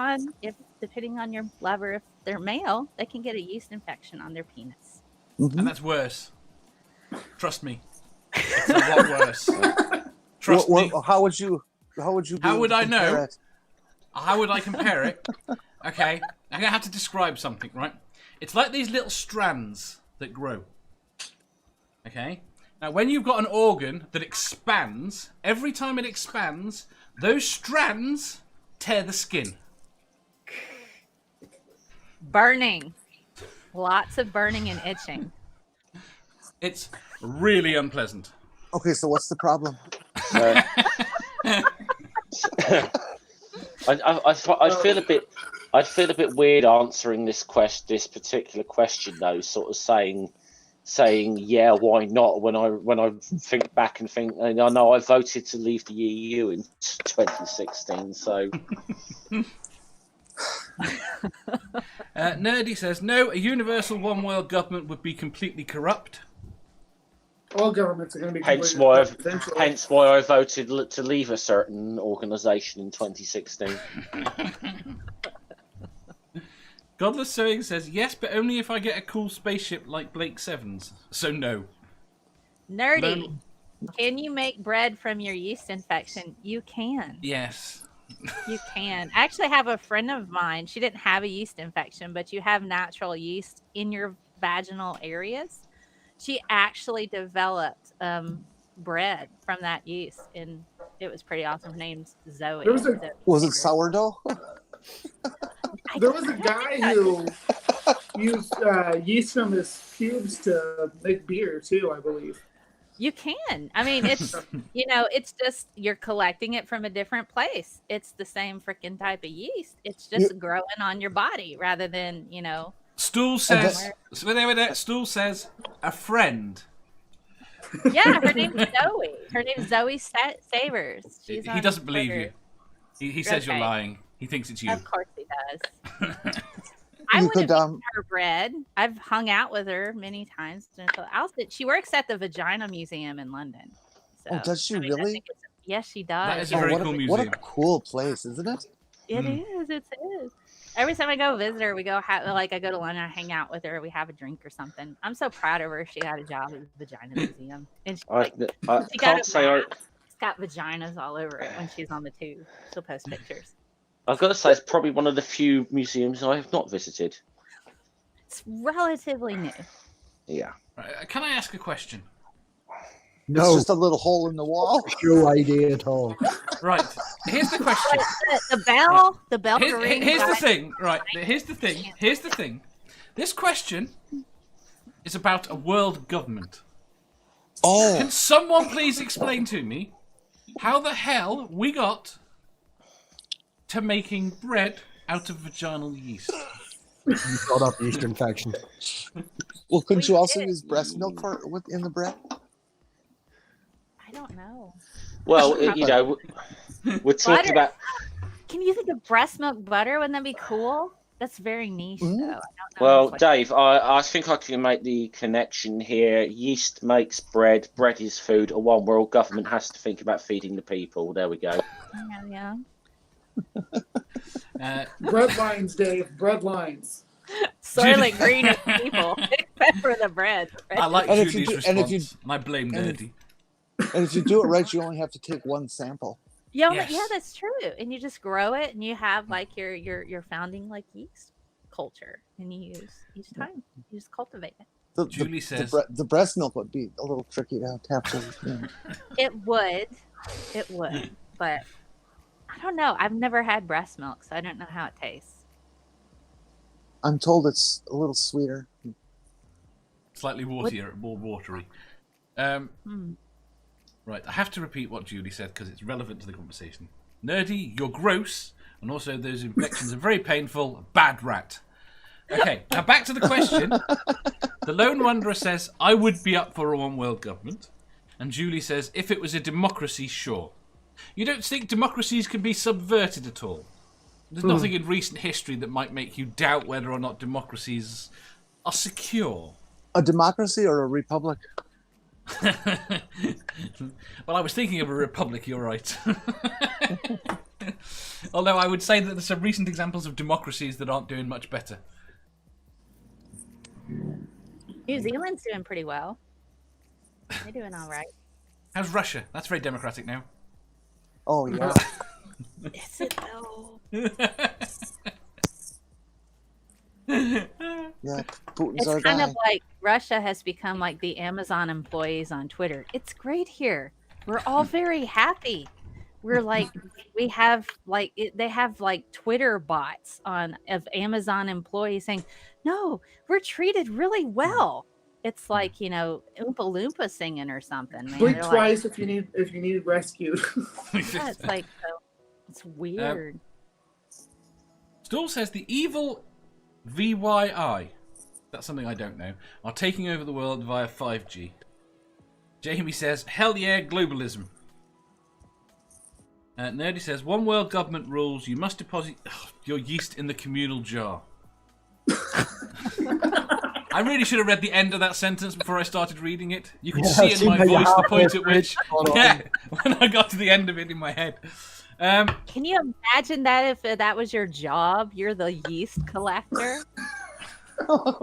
depending on your lover, if they're male, they can get a yeast infection on their penis. And that's worse. Trust me. It's a lot worse. Trust me. How would you? How would I know? How would I compare it? Okay, I'm gonna have to describe something, right? It's like these little strands that grow. Okay. Now, when you've got an organ that expands, every time it expands, those strands tear the skin. Burning. Lots of burning and itching. It's really unpleasant. Okay, so what's the problem? I'd feel a bit weird answering this particular question though, sort of saying yeah, why not, when I think back and think, I know I voted to leave the EU in 2016, so Nerdy says no, a universal one world government would be completely corrupt. All governments are going to be hence why I voted to leave a certain organisation in 2016. Godless Sewing says yes, but only if I get a cool spaceship like Blake Sevens. So no. Nerdy. Can you make bread from your yeast infection? You can. Yes. You can. I actually have a friend of mine. She didn't have a yeast infection, but you have natural yeast in your vaginal areas. She actually developed bread from that yeast, and it was pretty awesome. Her name's Zoe. Was it sourdough? There was a guy who used yeast from his pubes to make beer too, I believe. You can. I mean, it's it's just you're collecting it from a different place. It's the same freaking type of yeast. It's just growing on your body rather than Stool says. Stool says a friend. Yeah, her name's Zoe. Her name's Zoe Savers. He doesn't believe you. He says you're lying. He thinks it's you. Of course he does. I would have eaten her bread. I've hung out with her many times. She works at the Vagina Museum in London. So, does she really? Yes, she does. That is a very cool museum. What a cool place, isn't it? It is. It is. Every time I go visit her, we go I go to London, I hang out with her, we have a drink or something. I'm so proud of her. She got a job at the Vagina Museum, and she's got vaginas all over it when she's on the tube. She'll post pictures. I've got to say, it's probably one of the few museums I have not visited. It's relatively new. Yeah. Can I ask a question? No. It's just a little hole in the wall. No idea at all. Right. Here's the question. The bell. Here's the thing. Right. Here's the thing. This question is about a world government. Oh. Can someone please explain to me how the hell we got to making bread out of vaginal yeast? You brought up yeast infection. Well, couldn't you also use breast milk in the bread? I don't know. Well, we're talking about. Can you think of breast milk butter? Wouldn't that be cool? That's very niche, though. I don't know. Well, Dave, I think I can make the connection here. Yeast makes bread. Bread is food. A one world government has to think about feeding the people. There we go. Yeah. Bread lines, Dave. Bread lines. Soylent Green of people, except for the bread. I like Julie's response, and I blame Nerdy. And if you do it right, you only have to take one sample. Yeah, that's true. And you just grow it, and you have like your founding like yeast culture, and you use each time. You just cultivate it. Julie says the breast milk would be a little tricky to tap to. It would, but I don't know. I've never had breast milk, so I don't know how it tastes. I'm told it's a little sweeter. Slightly more watery. Right, I have to repeat what Julie said because it's relevant to the conversation. Nerdy, you're gross, and also those infections are very painful. Bad rat. Okay, now back to the question. The Lone Wanderer says, I would be up for a one world government. And Julie says, if it was a democracy, sure. You don't think democracies can be subverted at all? There's nothing in recent history that might make you doubt whether or not democracies are secure. A democracy or a republic? Well, I was thinking of a republic, you're right. Although I would say that there's some recent examples of democracies that aren't doing much better. New Zealand's doing pretty well. They're doing all right. How's Russia? That's very democratic now. Oh, yeah. Is it though? Yeah, Putin's It's our kind guy. of like Russia has become like the Amazon employees on Twitter. It's great here. We're all very happy. We're like, we have like, they have like Twitter bots of Amazon employees saying, no, we're treated really well. It's like, you know, Oompa Loompa singing or something. Man. Blink They're twice if you need rescued. yeah, it's like, so, it's weird. Stool says the evil VYI, that's something I don't know, are taking over the world via 5G. Jamie says, hell yeah, globalism. Nerdy says, one world government rules, you must deposit your yeast in the communal jar. I really should have read the end of that sentence before I started reading it. You could see in my voice the point at which, when I got to the end of it in my head. Can you imagine that if that was your job? You're the yeast collector.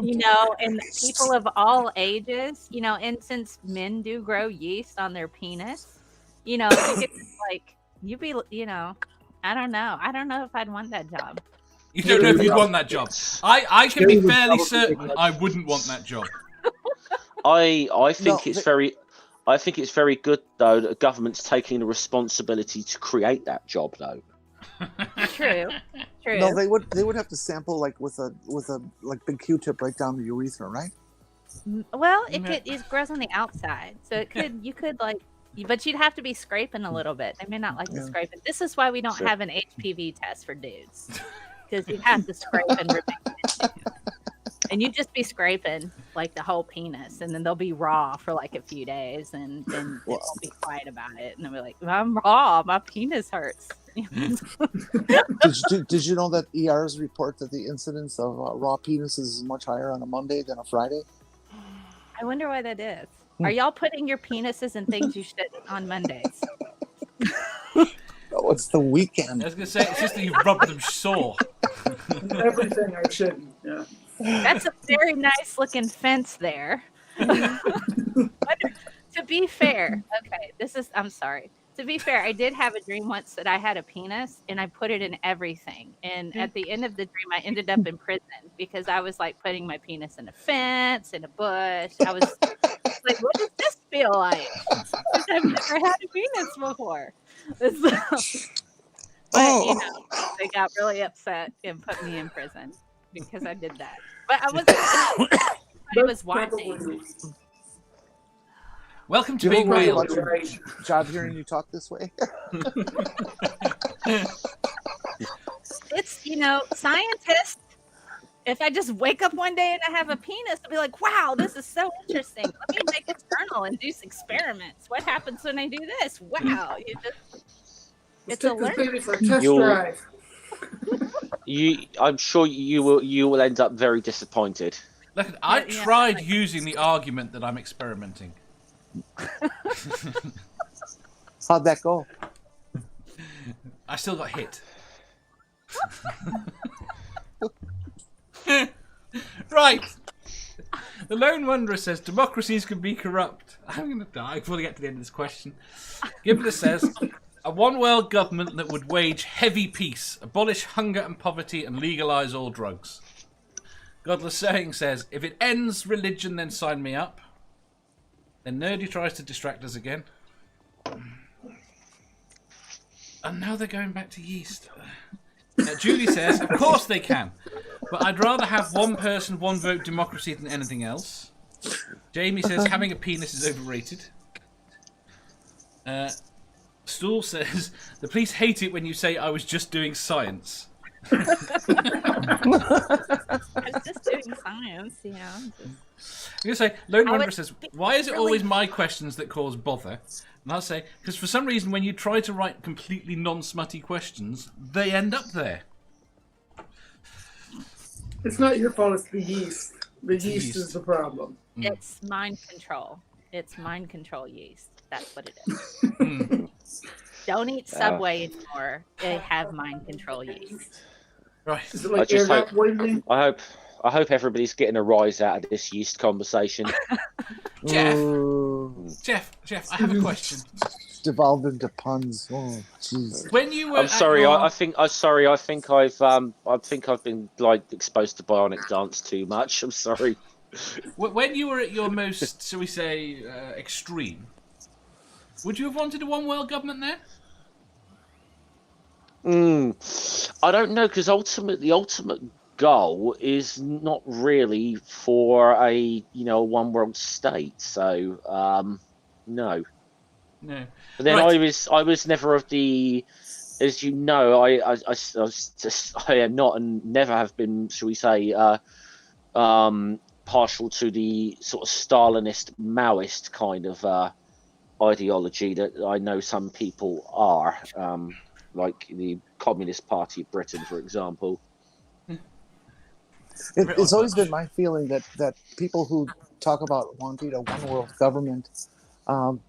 You know, and people of all ages, you know, and since men do grow yeast on their penis, you know, you could like, you'd be, you know, I don't know if I'd want that job. You don't know if you'd want that job. I can be fairly certain I wouldn't want that job. I think it's very good though that the government's taking the responsibility to create that job though. True. No, they would have to sample like with a like big Q-tip right down the urethra, right? Well, it grows on the outside, so you could like, but you'd have to be scraping a little bit. They may not like the scraping. This is why we don't have an HPV test for dudes, because you have to scrape and remove it. And you'd just be scraping like the whole penis, and then they'll be raw for like a few days, and then they won't be quiet about it, and they'll be like, "I'm raw, my penis hurts." Did you know that ERs report that the incidence of raw penises is much higher on a Monday than a Friday? I wonder why that is. Are y'all putting your penises in things you shouldn't on Mondays? Oh, it's the weekend. I was going to say, it's just that you've rubbed them sore. Everything I shouldn't. Yeah. That's a very nice looking fence there. To be fair, okay, I'm sorry. To be fair, I did have a dream once that I had a penis and I put it in everything. And at the end of the dream, I ended up in prison because I was like putting my penis in a fence, in a bush. I was like, what does this feel like? Because I've never had a penis before. But, you know, they got really upset and put me in prison because I did that. But I wasn't, I was watching. Welcome to being male. Job hearing you talk this way. It's, you know, scientists. If I just wake up one day and I have a penis, I'll be like, wow, this is so interesting. Let me make a journal and do some experiments. What happens when I do this? Wow. It's a learning. For a test drive. I'm sure you will end up very disappointed. Look, I tried using the argument that I'm experimenting. How'd that go? I still got hit. Right. The Lone Wanderer says democracies can be corrupt. I'm going to die before we get to the end of this question. Gibbler says a one world government that would wage heavy peace, abolish hunger and poverty, and legalize all drugs. Godless Saying says if it ends religion, then sign me up. Then Nerdy tries to distract us again. And now they're going back to yeast. Julie says, of course they can. But I'd rather have one person, one vote democracy than anything else. Jamie says, having a penis is overrated. Stool says, the police hate it when you say I was just doing science. I was just doing science, you know. I'm going to say, Lone I Wanderer would says, why is it really- always my questions that cause bother? And I'll say, because for some reason when you try to write completely non-smutty questions, they end up there. It's not your fault. It's the yeast. The yeast yeast. is the problem. It's mind control. It's mind control yeast. That's what it is. Hmm. Don't eat Subway anymore. They have mind control yeast. Right. Is it like just air hope- poisoning? I hope everybody's getting a rise out of this yeast conversation. Jeff, Oh, Jeff, I have a question. devolved into puns. Oh, jeez. When you were I'm at sorry. your- I think I've been like exposed to Bionic Dance too much. I'm sorry. When you were at your most, shall we say, extreme, would you have wanted a one world government there? I don't know, because the ultimate goal is not really for a one world state. So no. No. But then Right. I was never of the, as you know, I am not and never have been, shall we say, partial to the sort of Stalinist Maoist kind of ideology that I know some people are, like the Communist Party of Britain, for example. It's always been my feeling that people who talk about wanting a one world government are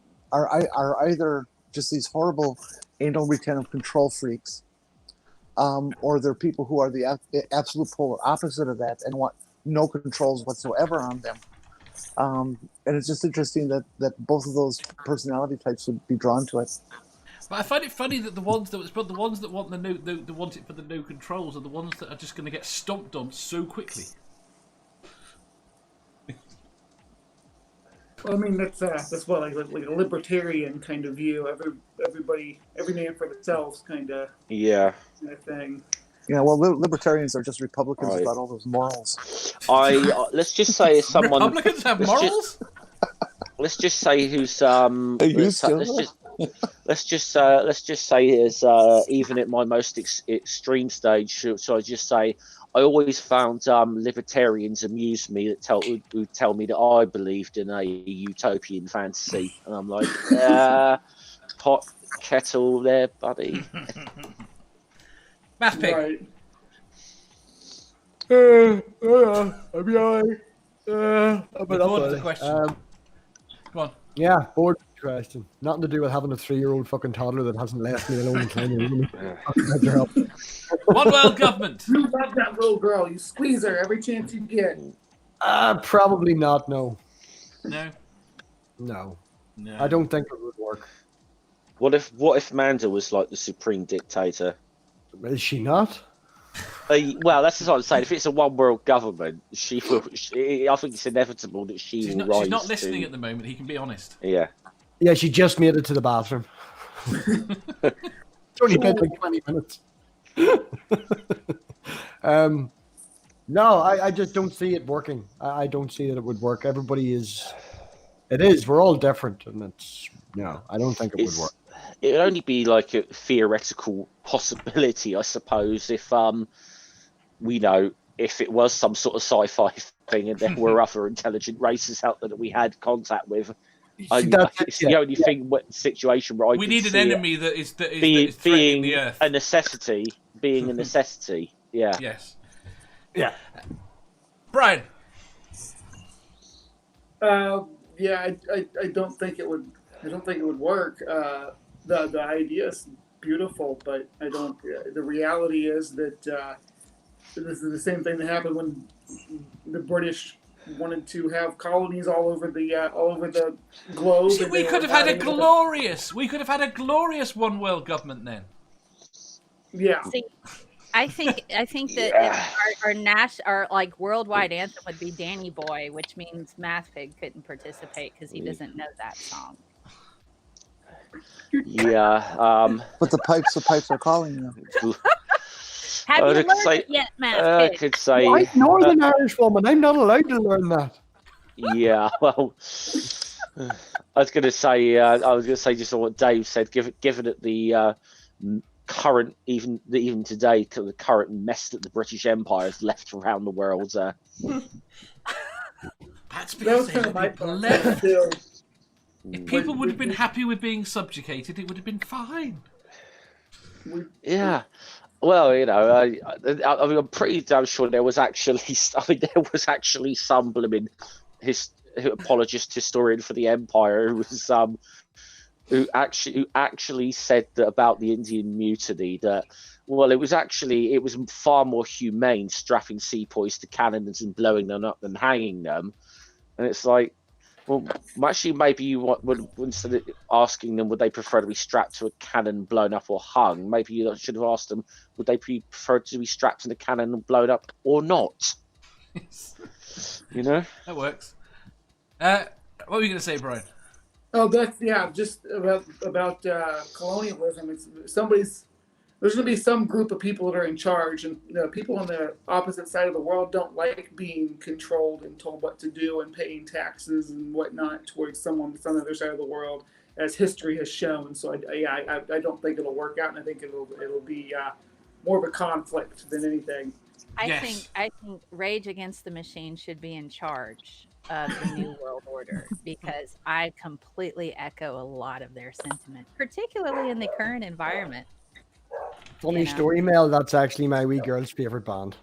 either just these horrible anal retentive control freaks, or they're people who are the absolute polar opposite of that and want no controls whatsoever on them. And it's just interesting that both of those personality types would be drawn to it. But I find it funny that the ones that want the want it for the no controls are the ones that are just going to get stomped on so quickly. Well, I mean, that's what like a libertarian kind of view. Every man for themselves kind of thing. Yeah, well, libertarians are just Republicans Right. without all those morals. Let's just say as someone. Republicans have morals? Let's just say who's They used to. let's just say is even at my most extreme stage, so I just say I always found libertarians amuse me who tell me that I believed in a utopian fantasy, and I'm like, pot kettle there, buddy. MathPig. Right. I'll be alright. Bored of the question. Go on. Yeah, bored of the question. Nothing to do with having a 3-year-old fucking toddler that hasn't left me alone and trying to ruin me. One world government. You love that little girl. You squeeze her every chance you get. Probably not, no. No. No. No. I don't think it would work. What if Manda was like the supreme dictator? Is she not? Well, that's what I'm saying. If it's a one world government, she will. I think it's inevitable that she will rise. She's not listening to, at the moment. He can be honest. Yeah. Yeah, she just made it to the bathroom. It's only been like 20 minutes. No, I just don't see it working. I don't see that it would work. Everybody is. It is. We're all different, and it's. No, I don't think it would work. It would only be like a theoretical possibility, I suppose, if we know if it was some sort of sci-fi thing and there were other intelligent races out there that we had contact with. It's the only situation where we need an enemy that is being threatening the Earth. a necessity. Being a necessity. Yeah. Yes. Yeah. Brian. Yeah, I don't think it would. I don't think it would work. The idea is beautiful, but I don't. The reality is that this is the same thing that happened when the British wanted to have colonies all over the globe. See, we could have had a glorious one world government then. Yeah. See, I think that our like worldwide anthem would be Danny Boy, which means MathPig couldn't participate because he doesn't know that song. Yeah. But the pipes are calling you. Have you learned say- it yet, I MathPig? could say. I'm Northern Irish woman. I'm not allowed to learn that. Yeah. Well, I was going to say just what Dave said. Given that the current, even today, to the current mess that the British Empire has left around the world. That's That because was kind of my people thought. left. Still, If people would have been happy with being subjugated, it would have been fine. Yeah. Well, you know, I mean, I'm pretty damn sure there was actually, some blooming apologist historian for the Empire who actually said that about the Indian Mutiny that, well, it was far more humane strapping sepoys to cannons and blowing them up than hanging them. And it's like, well, actually, maybe you would, instead of asking them would they prefer to be strapped to a cannon, blown up, or hung, maybe you should have asked them would they prefer to be strapped to the cannon and blown up or not. You know, That works. What were you going to say, Brian? oh, that's just about colonialism. There's going to be some group of people that are in charge, and people on the opposite side of the world don't like being controlled and told what to do and paying taxes and whatnot towards someone that's on the other side of the world, as history has shown. So I don't think it'll work out, and I think it'll be more of a conflict than anything. I think Rage Against the Machine should be in charge of the New World Order, because I completely echo a lot of their sentiment, particularly in the current environment. Funny story, Mel. That's actually my wee girl's favorite band.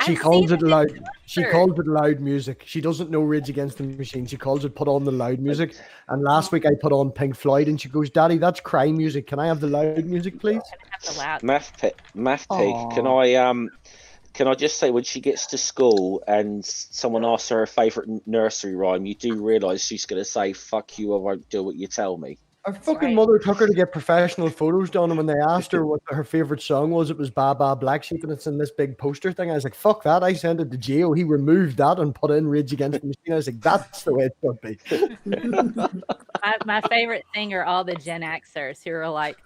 She calls it loud. She calls it loud music. She doesn't know Rage Against the Machine. She calls it put on the loud music. And last week I put on Pink Floyd, and she goes, "Daddy, that's cry music. Can I have the loud music, please?" MathPig, can I just say, when she gets to school and someone asks her favourite nursery rhyme, you do realise she's going to say, "Fuck you, I won't do what you tell me." Her fucking mother took her to get professional photos done, and when they asked her what her favorite song was, it was "Ba Ba Black Sheep," and it's in this big poster thing. I was like, "Fuck that!" I sent it to Gio. He removed that and put in Rage Against the Machine. I was like, "That's the way it should be." My favorite thing are all the Gen Xers who are like,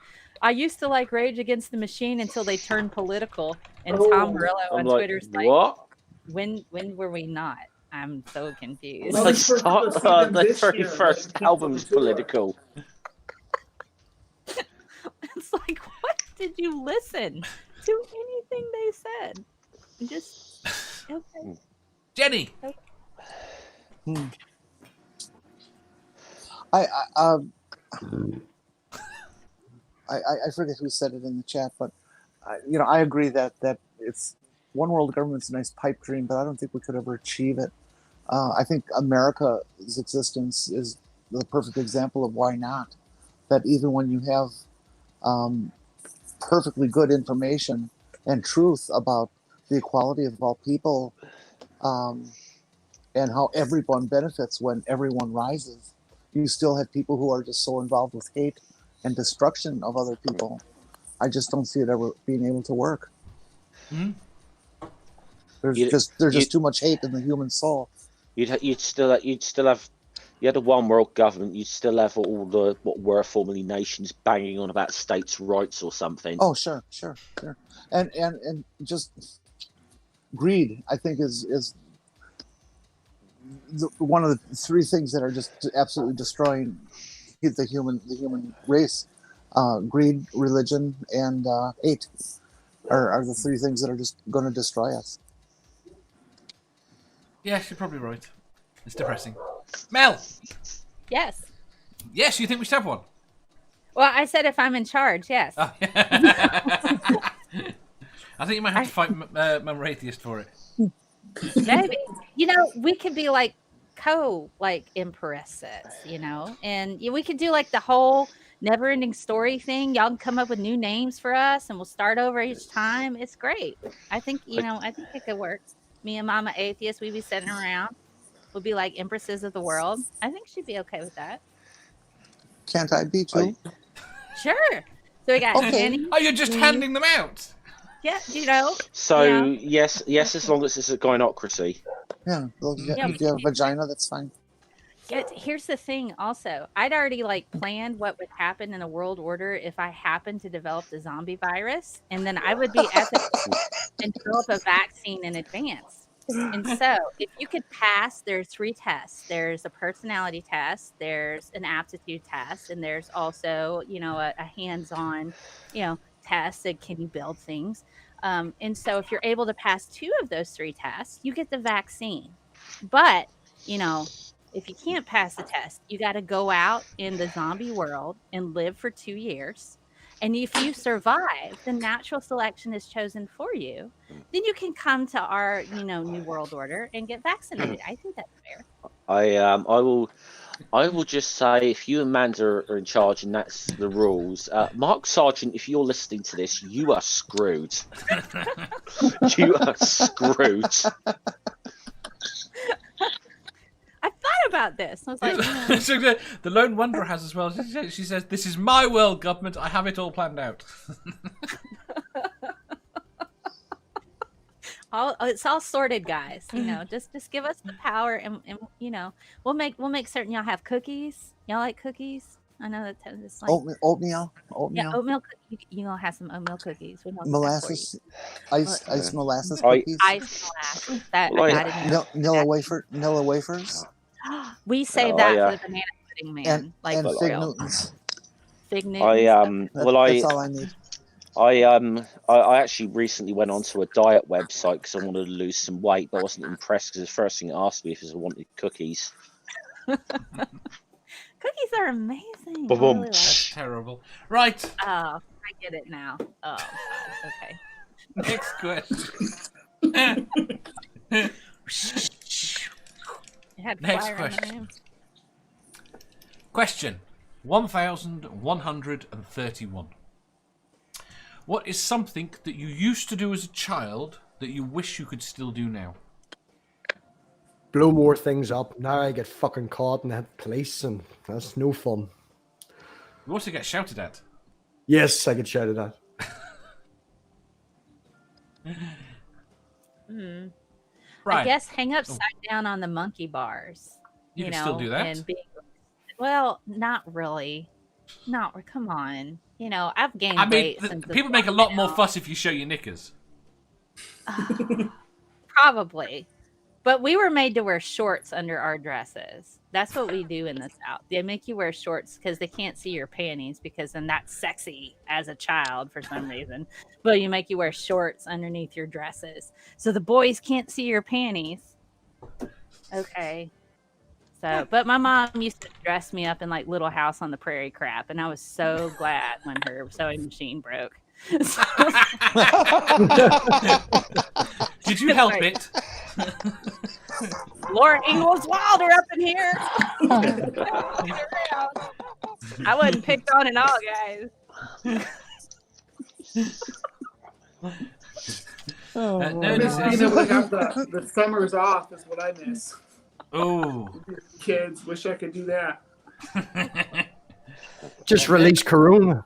"I used to like Rage Against the Machine until they turned political." And Tom Morello on Twitter's like, "What? When were we not?" I'm so confused. Well, their very first album's political. It's like, what did you listen to anything they said? Just okay. Jenny. Okay. I forget who said it in the chat, but I agree that it's one world government's a nice pipe dream, but I don't think we could ever achieve it. I think America's existence is the perfect example of why not. That even when you have perfectly good information and truth about the equality of all people, and how everyone benefits when everyone rises, you still have people who are just so involved with hate and destruction of other people. I just don't see it ever being able to work. Mm-hmm. There's just too much hate in the human soul. You'd still have. You had a one world government, you'd still have all the what were formerly nations banging on about states' rights or something. Oh, sure. And just greed, I think, is one of the three things that are just absolutely destroying the human race. Greed, religion, and hate are the three things that are just going to destroy us. Yes, you're probably right. It's depressing. Mel. Yes. Yes, you think we should have one? Well, I said if I'm in charge, yes. Oh, yeah. I think you might have to fight Mum Atheist for it. Maybe. We could be like empresses, and we could do like the whole never-ending story thing. Y'all can come up with new names for us, and we'll start over each time. It's great. I think it could work. Me and Mama Atheist, we'd be sitting around. We'll be like empresses of the world. I think she'd be okay with that. Can't I be too? Sure. So we got Jenny. Oh, you're just handing them out? Yeah, So yes, as long as it's a gynocracy. Yeah, if you have a vagina, that's fine. Here's the thing also. I'd already planned what would happen in a world order if I happened to develop the zombie virus, and then I would be and develop a vaccine in advance. And so, if you could pass, there's 3 tests. There's a personality test, there's an aptitude test, and there's also, a hands-on, test that can you build things. And so, if you're able to pass 2 of those 3 tests, you get the vaccine. But, if you can't pass the test, you got to go out in the zombie world and live for 2 years. And if you survive, the natural selection is chosen for you. Then you can come to our, new world order and get vaccinated. I think that's fair. I will just say, if you and Amanda are in charge and that's the rules, Mark Sargent, if you're listening to this, you are screwed. You are screwed. I thought about this. I was like, So the Lone Wanderer has as well. She says, "This is my world, government. I have it all planned out." It's all sorted, guys. Just give us the power, and we'll make certain y'all have cookies. Y'all like cookies? I know it's like Oatmeal. yeah, oatmeal. You gonna have some oatmeal cookies with Molasses, ice molasses I- cookies. ice molasses. That Well, I got it. Nilla wafers, We save Oh, that yeah. for the banana pudding man. and like and for fig real. Newtons. Fig Newtons. That's all I need. I actually recently went onto a diet website because I wanted to lose some weight, but I wasn't impressed because the first thing it asked me is I wanted cookies. Cookies are amazing. I Ba-boom. really like. That's terrible. Right. Oh, I get it now. Oh, God. Okay. Next question. It had Next fire in the question. room. Question 1131. What is something that you used to do as a child that you wish you could still do now? Blow more things up. Now I get fucking caught in that place, and that's no fun. You also get shouted at. Yes, I get shouted at. Right. I guess hang upside down on the monkey bars. You can still do that. And not really. Come on. I've gained I mean, weight since the people make a lot more lockdown. fuss if you show your knickers. Probably. But we were made to wear shorts under our dresses. That's what we do in the South. They make you wear shorts because they can't see your panties, because then that's sexy as a child for some reason. But you make you wear shorts underneath your dresses. So the boys can't see your panties. Okay. So, but my mom used to dress me up in like Little House on the Prairie crap, and I was so glad when her sewing machine broke. Did you help it? Laura Ingalls Wilder up in here. I wasn't picked on at all, guys. No, Miss being able to have the summers off is what I miss. Oh. Kids, wish I could do that. Just release Corona.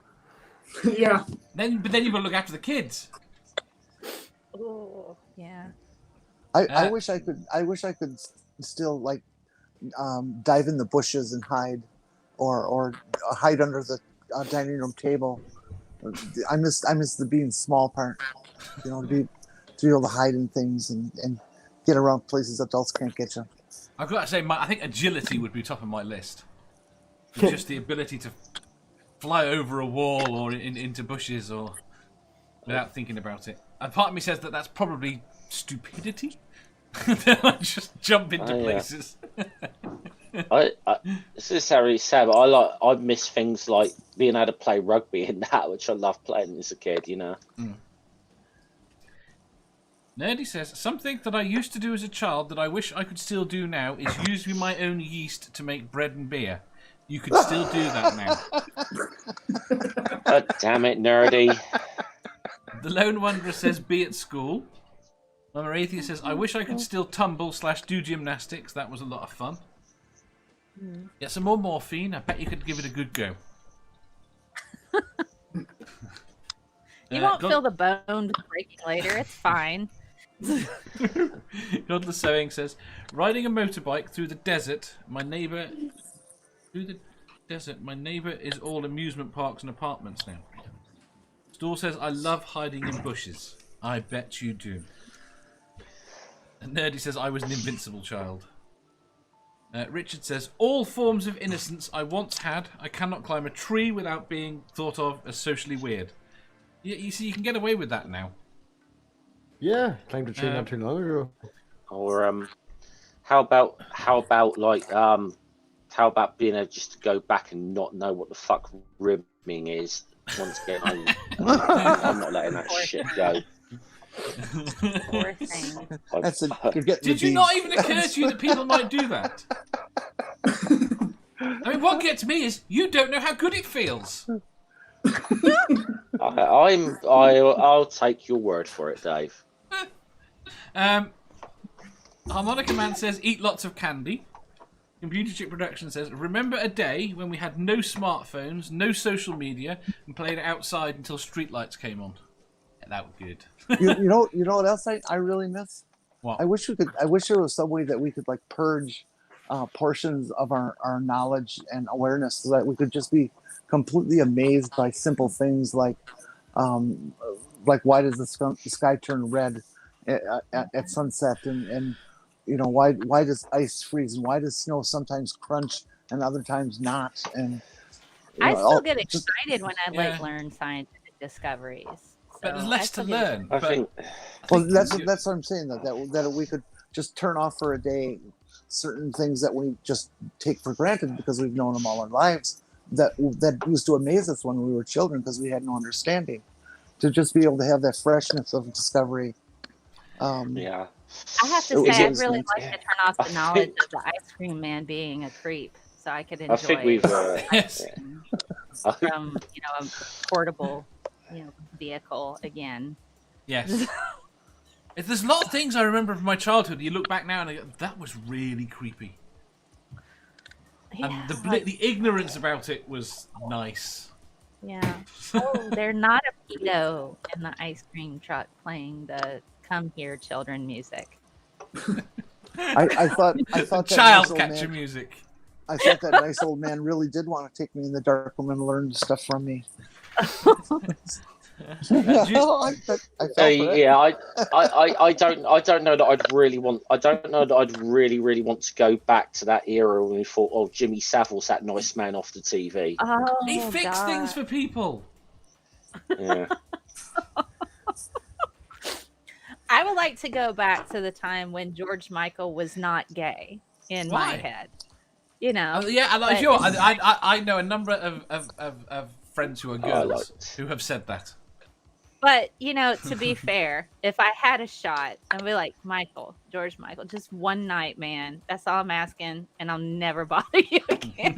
Yeah. But then you've got to look after the kids. Oh, yeah. I wish I could still like dive in the bushes and hide, or hide under the dining room table. I miss the being small part, to be able to hide in things and get around places adults can't get you. I've got to say, I think agility would be top of my list. Just the ability to fly over a wall or into bushes or without thinking about it. And part of me says that that's probably stupidity. I just jump into places. This is very sad, but I miss things like being able to play rugby and that, which I loved playing as a kid. Nerdy says, something that I used to do as a child that I wish I could still do now is use my own yeast to make bread and beer. You could still do that now. God damn it, nerdy. The Lone Wanderer says, be at school. Mama Atheist says, I wish I could still tumble/do gymnastics. That was a lot of fun. Get some more morphine. I bet you could give it a good go. You won't feel the bones breaking later. It's fine. Godless Sewing says, riding a motorbike through the desert. My neighbour is all amusement parks and apartments now. Store says, I love hiding in bushes. I bet you do. Nerdy says, I was an invincible child. Richard says, all forms of innocence I once had. I cannot climb a tree without being thought of as socially weird. You see, you can get away with that now. Yeah, climbed a tree not too long ago. Or how about being able just to go back and not know what the fuck rimming is once again? I'm not letting that shit go. Poor thing. Did you not even occur to you that people might do that? I mean, what gets me is you don't know how good it feels. I'll take your word for it, Dave. Harmonica Man says, eat lots of candy. Computer Chip Production says, remember a day when we had no smartphones, no social media, and played outside until streetlights came on. Yeah, that was good. you know what else I really miss? What? I wish there was some way that we could like purge portions of our knowledge and awareness so that we could just be completely amazed by simple things like why does the sky turn red at sunset, and why does ice freeze, and why does snow sometimes crunch and other times not, and I still get excited when I learn scientific discoveries. But there's less to learn. I think. Well, that's what I'm saying. That we could just turn off for a day certain things that we just take for granted because we've known them all our lives. That used to amaze us when we were children because we had no understanding. To just be able to have that freshness of discovery. Yeah. I have to say, I'd really like to turn off the knowledge of the ice cream man being a creep, so I could enjoy. I think we've from a portable vehicle again. Yes. There's a lot of things I remember from my childhood. You look back now and I go, that was really creepy. Yeah, and the ignorance about it was nice. Yeah. Oh, they're not a pedo in the ice cream truck playing the "Come Here, Children" music. I thought that child nice catcher music. I thought that nice old man really did want to take me in the dark room and learn stuff from me. I don't know that I'd really want. I don't know that I'd really want to go back to that era when we thought, "Oh, Jimmy Savile's that nice man off the TV." Oh, he fixed things for people. Yeah. I would like to go back to the time when George Michael was not gay in my head. Yeah, I know a number of friends who are girls who have said that. But, to be fair, if I had a shot, I'd be like, George Michael, just one night, man. That's all I'm asking, and I'll never bother you again.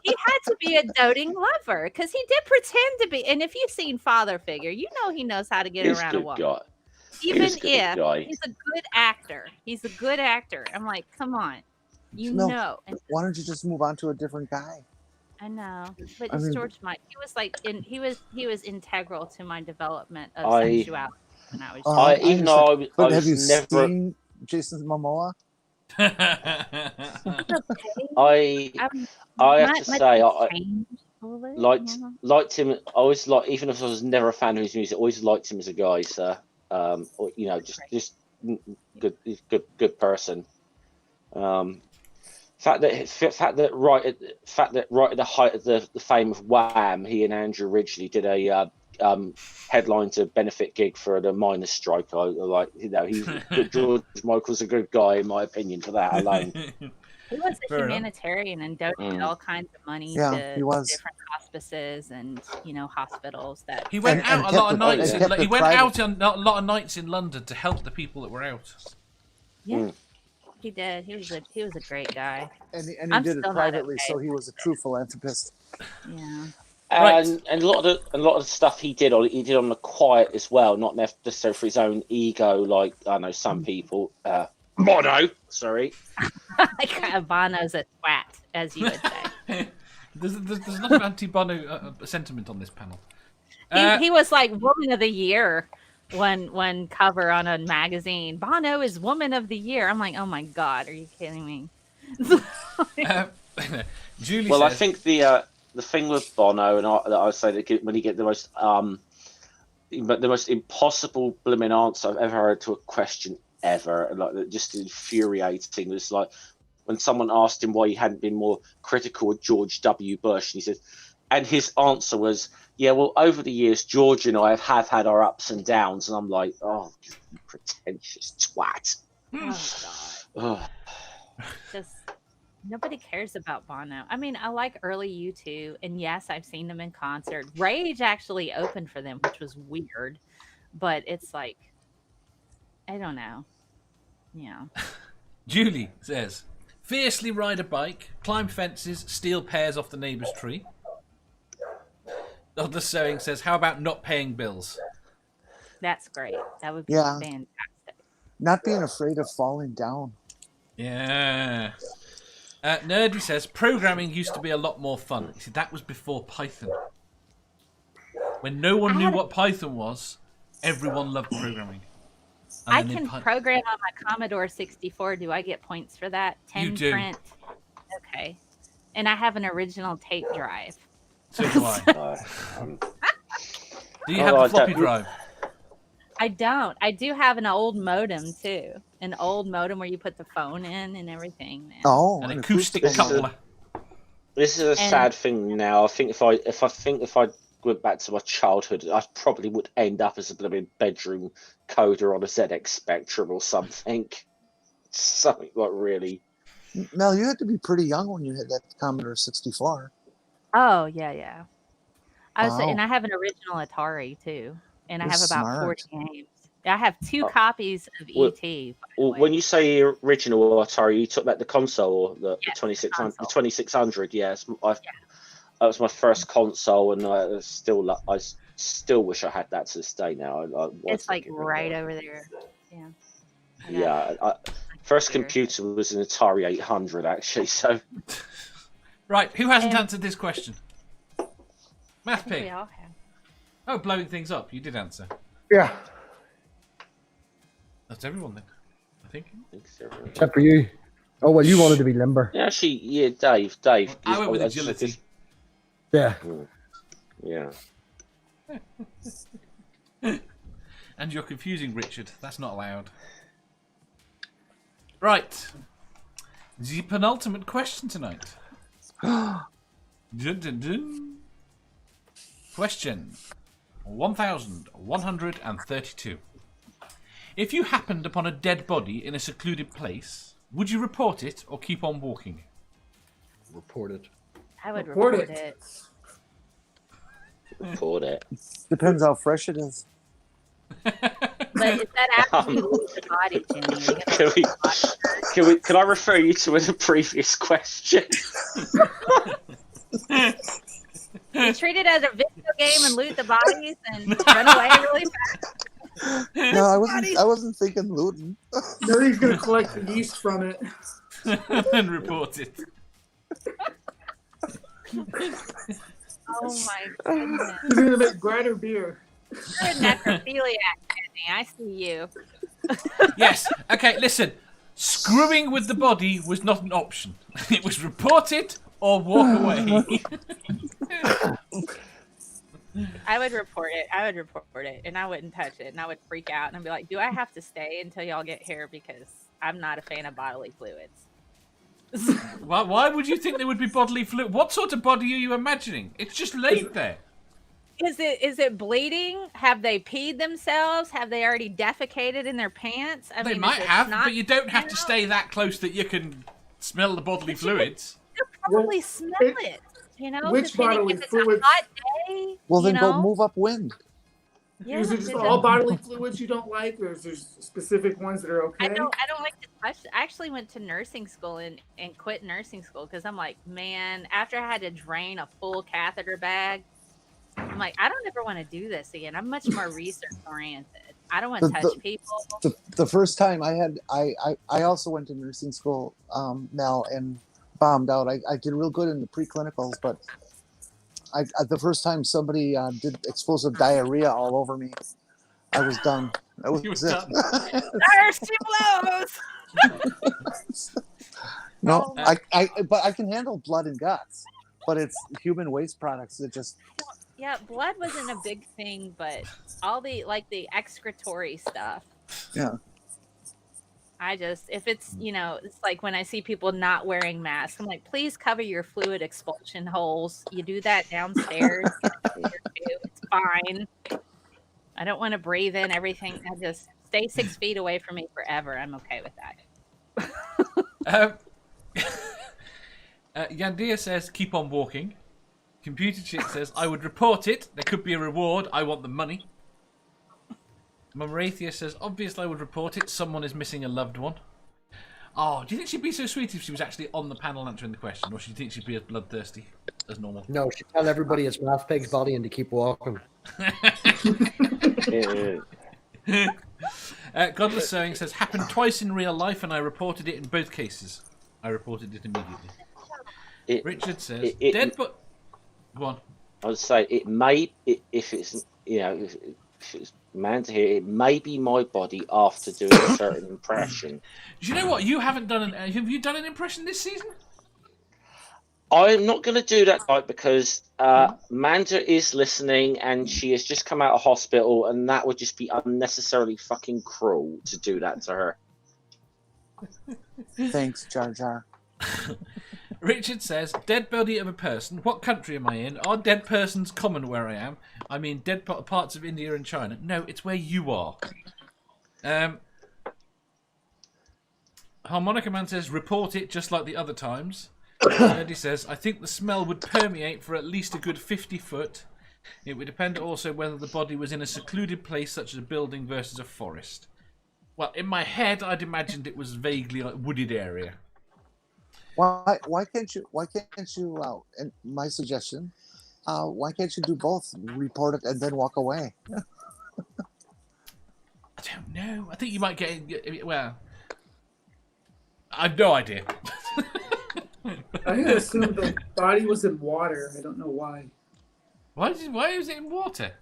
He had to be a doting lover, because he did pretend to be. And if you've seen Father Figure, he knows how to get around a woman. Even if he's a good actor. He's a good actor. I'm like, come on. Know. Why don't you just move on to a different guy? I know, but it's George Michael. He was he was integral to my development of sexuality when I was. Have you seen Jason Momoa? I have to say I liked him. I always even if I was never a fan of his music, I always liked him as a guy. So just good person. Fact that right at the height of the fame of Wham, he and Andrew Ridgeley did a headline to benefit gig for the miners' strike. George Michael's a good guy in my opinion for that alone. He was a humanitarian and donated all kinds of money to different hospices and hospitals. That he went out a lot of nights. He went out on a lot of nights in London to help the people that were out. Yeah. He did. He was a great guy. And he did it privately, so he was a true philanthropist. Yeah. And a lot of the stuff he did on the quiet as well, not necessarily for his own ego, like I know some people. Bono, sorry. Bono's a twat, as you would say. There's not an anti-Bono sentiment on this panel. He was like Woman of the Year. One cover on a magazine. Bono is Woman of the Year. I'm like, oh my god, are you kidding me? Julie says, I think the thing with Bono, and I say that when he get the most but the most impossible blooming answer I've ever heard to a question ever, and like just infuriating, was like when someone asked him why he hadn't been more critical of George W. Bush, and he said, and his answer was, "Yeah, well, over the years, George and I have had our ups and downs," and I'm like, "Oh, you pretentious twat." Oh God. Just nobody cares about Bono. I mean, I like early U2, and yes, I've seen them in concert. Rage actually opened for them, which was weird, but it's like, I don't know. Yeah. Julie says, fiercely ride a bike, climb fences, steal pears off the neighbour's tree. Godless Sewing says, how about not paying bills? That's great. That would be Yeah. fantastic. Not being afraid of falling down. Yeah. Nerdy says, programming used to be a lot more fun. You see, that was before Python. When no one knew what Python was, everyone loved programming. I can program on my Commodore 64. Do I get points for that? 10 You do. print. Okay. And I have an original tape drive. So do I. Do you have Oh, the floppy that- drive? I don't. I do have an old modem too. An old modem where you put the phone in and everything. Man. Oh, An acoustic coupler. This is a sad thing now. I think if I went back to my childhood, I probably would end up as a blooming bedroom coder on a ZX Spectrum or something. Something like really. Mel, you had to be pretty young when you had that Commodore 64. Oh yeah. Wow. And I have an original Atari too, and I You're have about smart. 40 games. I have 2 copies of Well- ET. by the Well, way. when you say original Atari, you took back the console or the Yeah, 2600? console. The 2600, yes. That was my first console, and I still wish I had that to this day. Now It's like right over there. Yeah. I got Yeah, first Here. computer was an Atari 800 actually. So Right, who hasn't And- answered this question? I think we MathPig. all have. Oh, blowing things up. You did answer. Yeah, That's everyone then, I think. except for you. Oh well, you wanted to be limber. yeah, actually, yeah, Dave. I went with I- agility. Yeah. Yeah. And you're confusing Richard. That's not allowed. Right. The penultimate question tonight. Dun, dun, dun. Question 1132. If you happened upon a dead body in a secluded place, would you report it or keep on walking? Report it. I would Report report it. it. Record it. Depends how fresh it is. But is that after you lose the body, Jenny? Are you gonna Can we- lose the body? Can I refer you to a previous question? You treat it as a video game and loot the bodies and run away really fast. No, I wasn't thinking looting. Nobody's gonna collect the yeast from it. And report it. Oh my goodness. He's gonna make brighter beer. You're a necrophiliac, Jenny. I see you. Yes. Okay, listen. Screwing with the body was not an option. It was report it or walk away. I would report it. And I wouldn't touch it. And I would freak out and I'd be like, do I have to stay until y'all get here? Because I'm not a fan of bodily fluids. Why would you think there would be bodily fluid? What sort of body are you imagining? It's just laid there. Is it bleeding? Have they peed themselves? Have they already defecated in their pants? I They mean, might is it have, snot but you don't have to coming out? stay that close that you can smell the bodily fluids. You'll probably Well, smell it. You know, which depending bodily if it's fluids- a hot day. Well, then you go know? move upwind. Yeah, Is it just it's all a- bodily fluids you don't like, or is there specific ones that are okay? I don't like to touch. I actually went to nursing school and quit nursing school because I'm like, man, after I had to drain a full catheter bag, I'm like, I don't ever want to do this again. I'm much more research oriented. I don't want to The- touch people. The first time I also went to nursing school, Mel, and bombed out. I did real good in the preclinicals, but the first time somebody did explosive diarrhea all over me, I was done. That was You was it. done. There's 2 blows. No, Oh. but I can handle blood and guts, but it's human waste products that just Yeah, blood wasn't a big thing, but all the the excretory stuff. Yeah. I just, if it's, it's like when I see people not wearing masks, I'm like, please cover your fluid expulsion holes. You do that downstairs. It's fine. I don't want to breathe in everything. I just stay 6 feet away from me forever. I'm okay with that. Yandia says, keep on walking. Computer Chick says, I would report it. There could be a reward. I want the money. Mumrathia says, obviously I would report it. Someone is missing a loved one. Oh, do you think she'd be so sweet if she was actually on the panel answering the question? Or do you think she'd be as bloodthirsty as normal? No, she'd tell everybody it's MathPig's body and to keep walking. Godless Sewing says, happened twice in real life and I reported it in both cases. I reported it immediately. Richard says, dead but... Go on. I would say it may, if it's, if it's Manda here, it may be my body after doing a certain impression. Do you know what? You haven't done have you done an impression this season? I'm not going to do that, right, because Manda is listening and she has just come out of hospital, and that would just be unnecessarily fucking cruel to do that to her. Thanks, Jar Jar. Richard says, dead body of a person. What country am I in? Are dead persons common where I am? I mean, dead parts of India and China. No, it's where you are. Harmonica Man says, report it just like the other times. Eddie says, I think the smell would permeate for at least a good 50 foot. It would depend also whether the body was in a secluded place such as a building versus a forest. Well, in my head, I'd imagined it was vaguely like wooded area. Why can't you? And my suggestion, why can't you do both? Report it and then walk away. I don't know. I think you might get. Well, I have no idea. I assumed the body was in water. I don't know why. Why is it in water?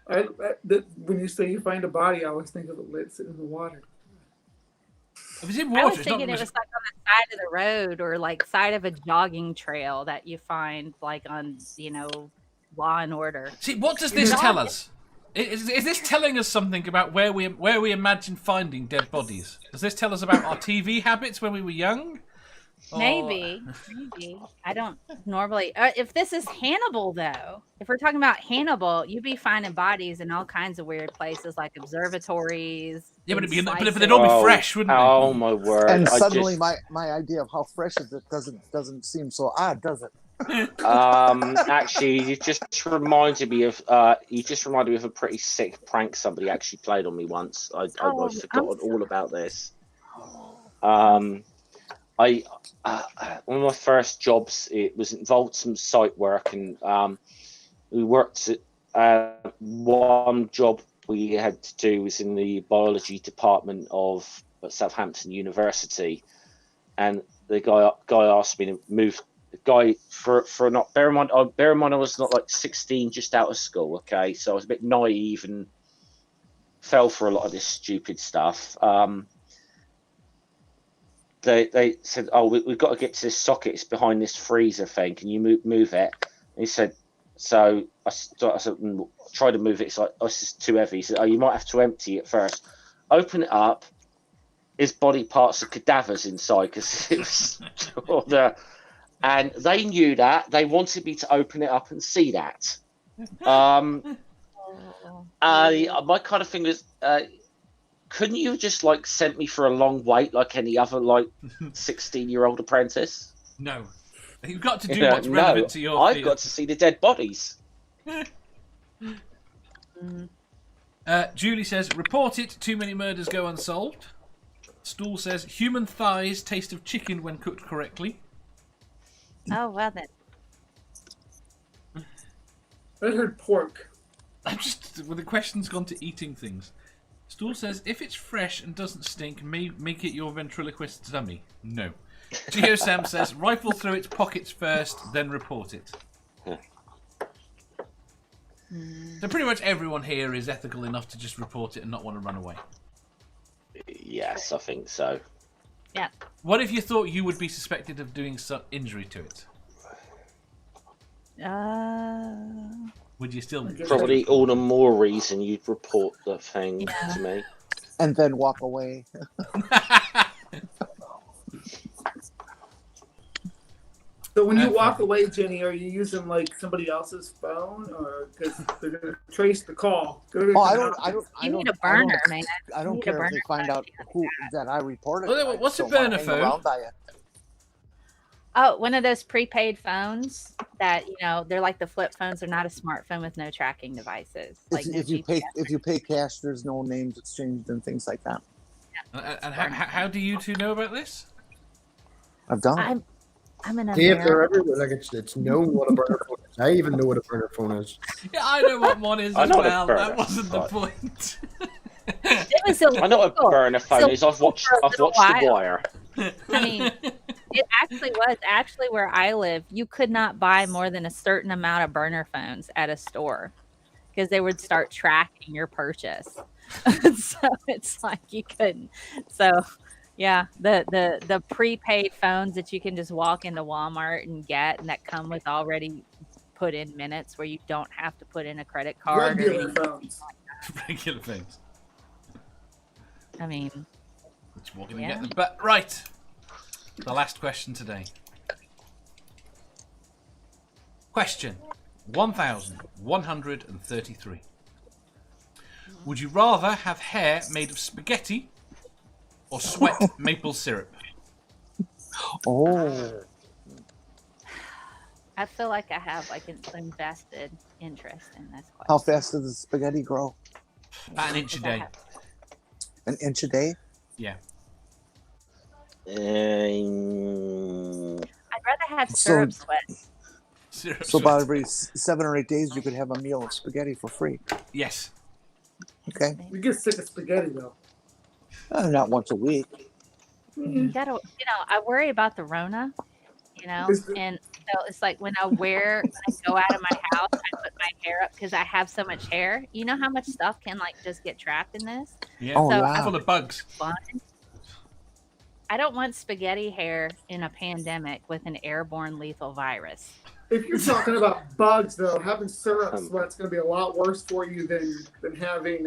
When you say you find a body, I always think of it sitting in the water. If it's in I water, was thinking it was like on the side of the road or like side of a jogging trail that you find like on, Law and Order. See, what does this tell us? Is this telling us something about where we imagine finding dead bodies? Does this tell us about our TV habits when we were young? Maybe. I don't normally. If this is Hannibal, though, if we're talking about Hannibal, you'd be finding bodies in all kinds of weird places, like observatories. Yeah, but they'd all be fresh, wouldn't they? Oh my word! And suddenly, my idea of how fresh is it doesn't seem so odd, does it? Actually, you just reminded me of a pretty sick prank somebody actually played on me once. I'd forgotten all about this. One of my first jobs, it was involved some site work, and we worked at one job we had to do was in the biology department of Southampton University, and the guy asked me to move. The guy for not bear in mind I was not like 16, just out of school. Okay, so I was a bit naive and fell for a lot of this stupid stuff. They said, "Oh, we've got to get to this socket. It's behind this freezer thing. Can you move it?" And he said, "So I said, try to move it. It's like, oh, this is too heavy." He said, "Oh, you might have to empty it first. Open it up. His body parts are cadavers inside because it was and they knew that. They wanted me to open it up and see that. My kind of thing was, couldn't you have just like sent me for a long wait like any other like 16-year-old apprentice? No, you've got to do what's relevant to your. I've got to see the dead bodies. Julie says, report it. Too many murders go unsolved. Stool says, human thighs taste of chicken when cooked correctly. Oh, well then. I heard pork. The question's gone to eating things. Stool says, if it's fresh and doesn't stink, make it your ventriloquist dummy. No. Geo Sam says, rifle through its pockets first, then report it. So pretty much everyone here is ethical enough to just report it and not want to run away. Yes, I think so. Yeah. What if you thought you would be suspected of doing some injury to it? Would you still Probably all the more reason you'd report the thing Yeah. to me. And then walk away. So when you walk away, Jenny, are you using like somebody else's phone, or because they're gonna trace the call? Oh, I don't. You need a burner, man. I You don't need a care if burner they find out who that I reported. Well, it. I what's just a don't wanna burner hang phone? around by it. Oh, one of those prepaid phones that they're like the flip phones. They're not a smartphone with no tracking devices. Like no If you GPS. pay cash, there's no names exchanged and things like that. And how do you two know about this? I've done it. I'm an Dave, they're American. everywhere. Like it's known what a burner phone is. I even know what a burner phone is. Yeah, I know what one is I as know what a well. burner That wasn't the phone. point. It was illegal. I know what a burner phone is. I've watched for a little The while. Wire. I mean, it actually was. Actually, where I live, you could not buy more than a certain amount of burner phones at a store because they would start tracking your purchase. So it's like you couldn't. So yeah, the prepaid phones that you can just walk into Walmart and get, and that come with already put in minutes where you don't have to put in a credit card or Regular anything. phones. Regular things. I mean, Let's walk in and Yeah. get them. But right, the last question today. Question 1133. Would you rather have hair made of spaghetti or sweat maple syrup? Oh, I feel like I have like an invested interest in this question. how fast does the spaghetti grow? About an inch a day. An inch a day? Yeah. I'd rather have So- syrup sweat. Syrup So sweat. about every 7 or 8 days, you could have a meal of spaghetti for free. Yes. Okay, You get sick of spaghetti though. not once a week. You gotta, I worry about the Rona, Is it- and so it's like when I go out of my house, I put my hair up because I have so much hair. You know how much stuff can like just get trapped in this? Yeah. Oh, So wow. Full of bugs. Fun. I don't want spaghetti hair in a pandemic with an airborne lethal virus. If you're talking about bugs, though, having syrup sweat's going to be a lot worse for you than having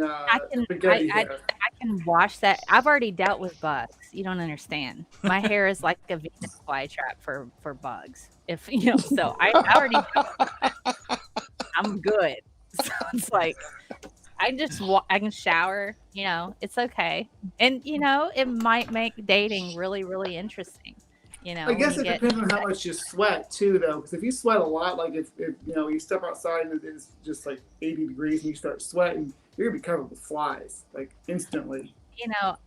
spaghetti hair. I can wash that. I've already dealt with bugs. You don't understand. My hair is like a Venus flytrap for bugs. If so I already I'm good. So it's like I can shower. It's okay, and it might make dating really, really interesting. I guess it depends on how much you sweat too, though. Because if you sweat a lot, like if you step outside and it's just like 80 degrees and you start sweating, you're gonna be covered with flies like instantly.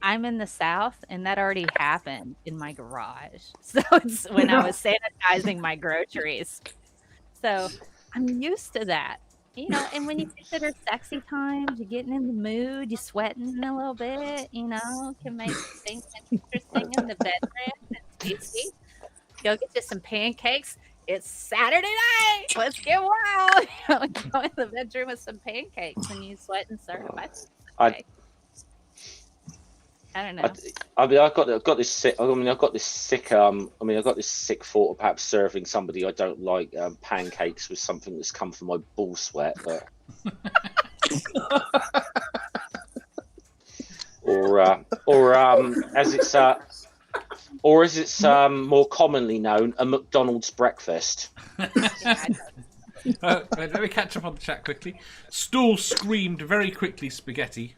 I'm in the South, and that already happened in my garage. So it's when I was sanitizing my groceries. So I'm used to that. And when you consider sexy times, you're getting in the mood, you're sweating a little bit, can make things interesting in the bedroom and tasty. Go get you some pancakes. It's Saturday night. Let's get wild. Go in the bedroom with some pancakes and you sweat and syrup. I don't know. I've got this sick. I've got this sick thought of perhaps serving somebody I don't like pancakes with something that's come from my ball sweat, but or as it's more commonly known, a McDonald's breakfast. Let me catch up on the chat quickly. Stool screamed very quickly spaghetti.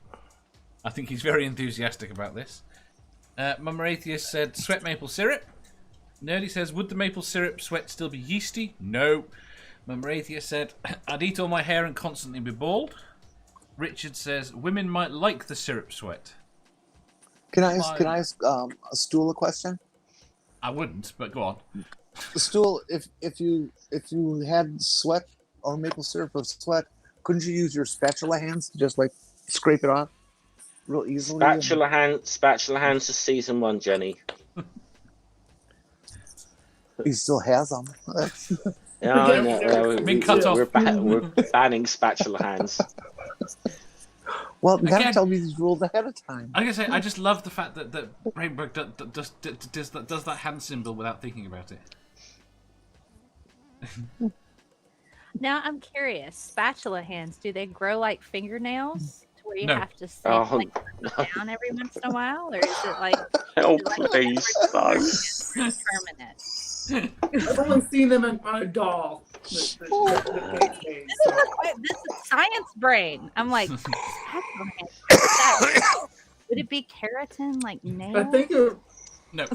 I think he's very enthusiastic about this. Mama Atheist said sweat maple syrup. Nerdy says, would the maple syrup sweat still be yeasty? No. Mama Atheist said, I'd eat all my hair and constantly be bald. Richard says, women might like the syrup sweat. Can I ask a stool a question? I wouldn't, but go on. The stool, if you had sweat or maple syrup or sweat, couldn't you use your spatula hands to just like scrape it off real easily? Spatula hands to season 1, Jenny. He still has them. Yeah, I know. Been cut off. We're banning spatula hands. Well, you gotta Again- tell me these rules ahead of time. I'm gonna say I just love the fact that BrainBug does that hand symbol without thinking about it. Now I'm curious. Spatula hands, do they grow like fingernails to where you No. have to sit, Oh, like put them down every once in a while, or is it like Oh, like please, no. permanent? I've only seen them on a doll. That they made, so. This is science brain. I'm like, spatula hands. What's that? Would it be keratin like nails? I think it, No.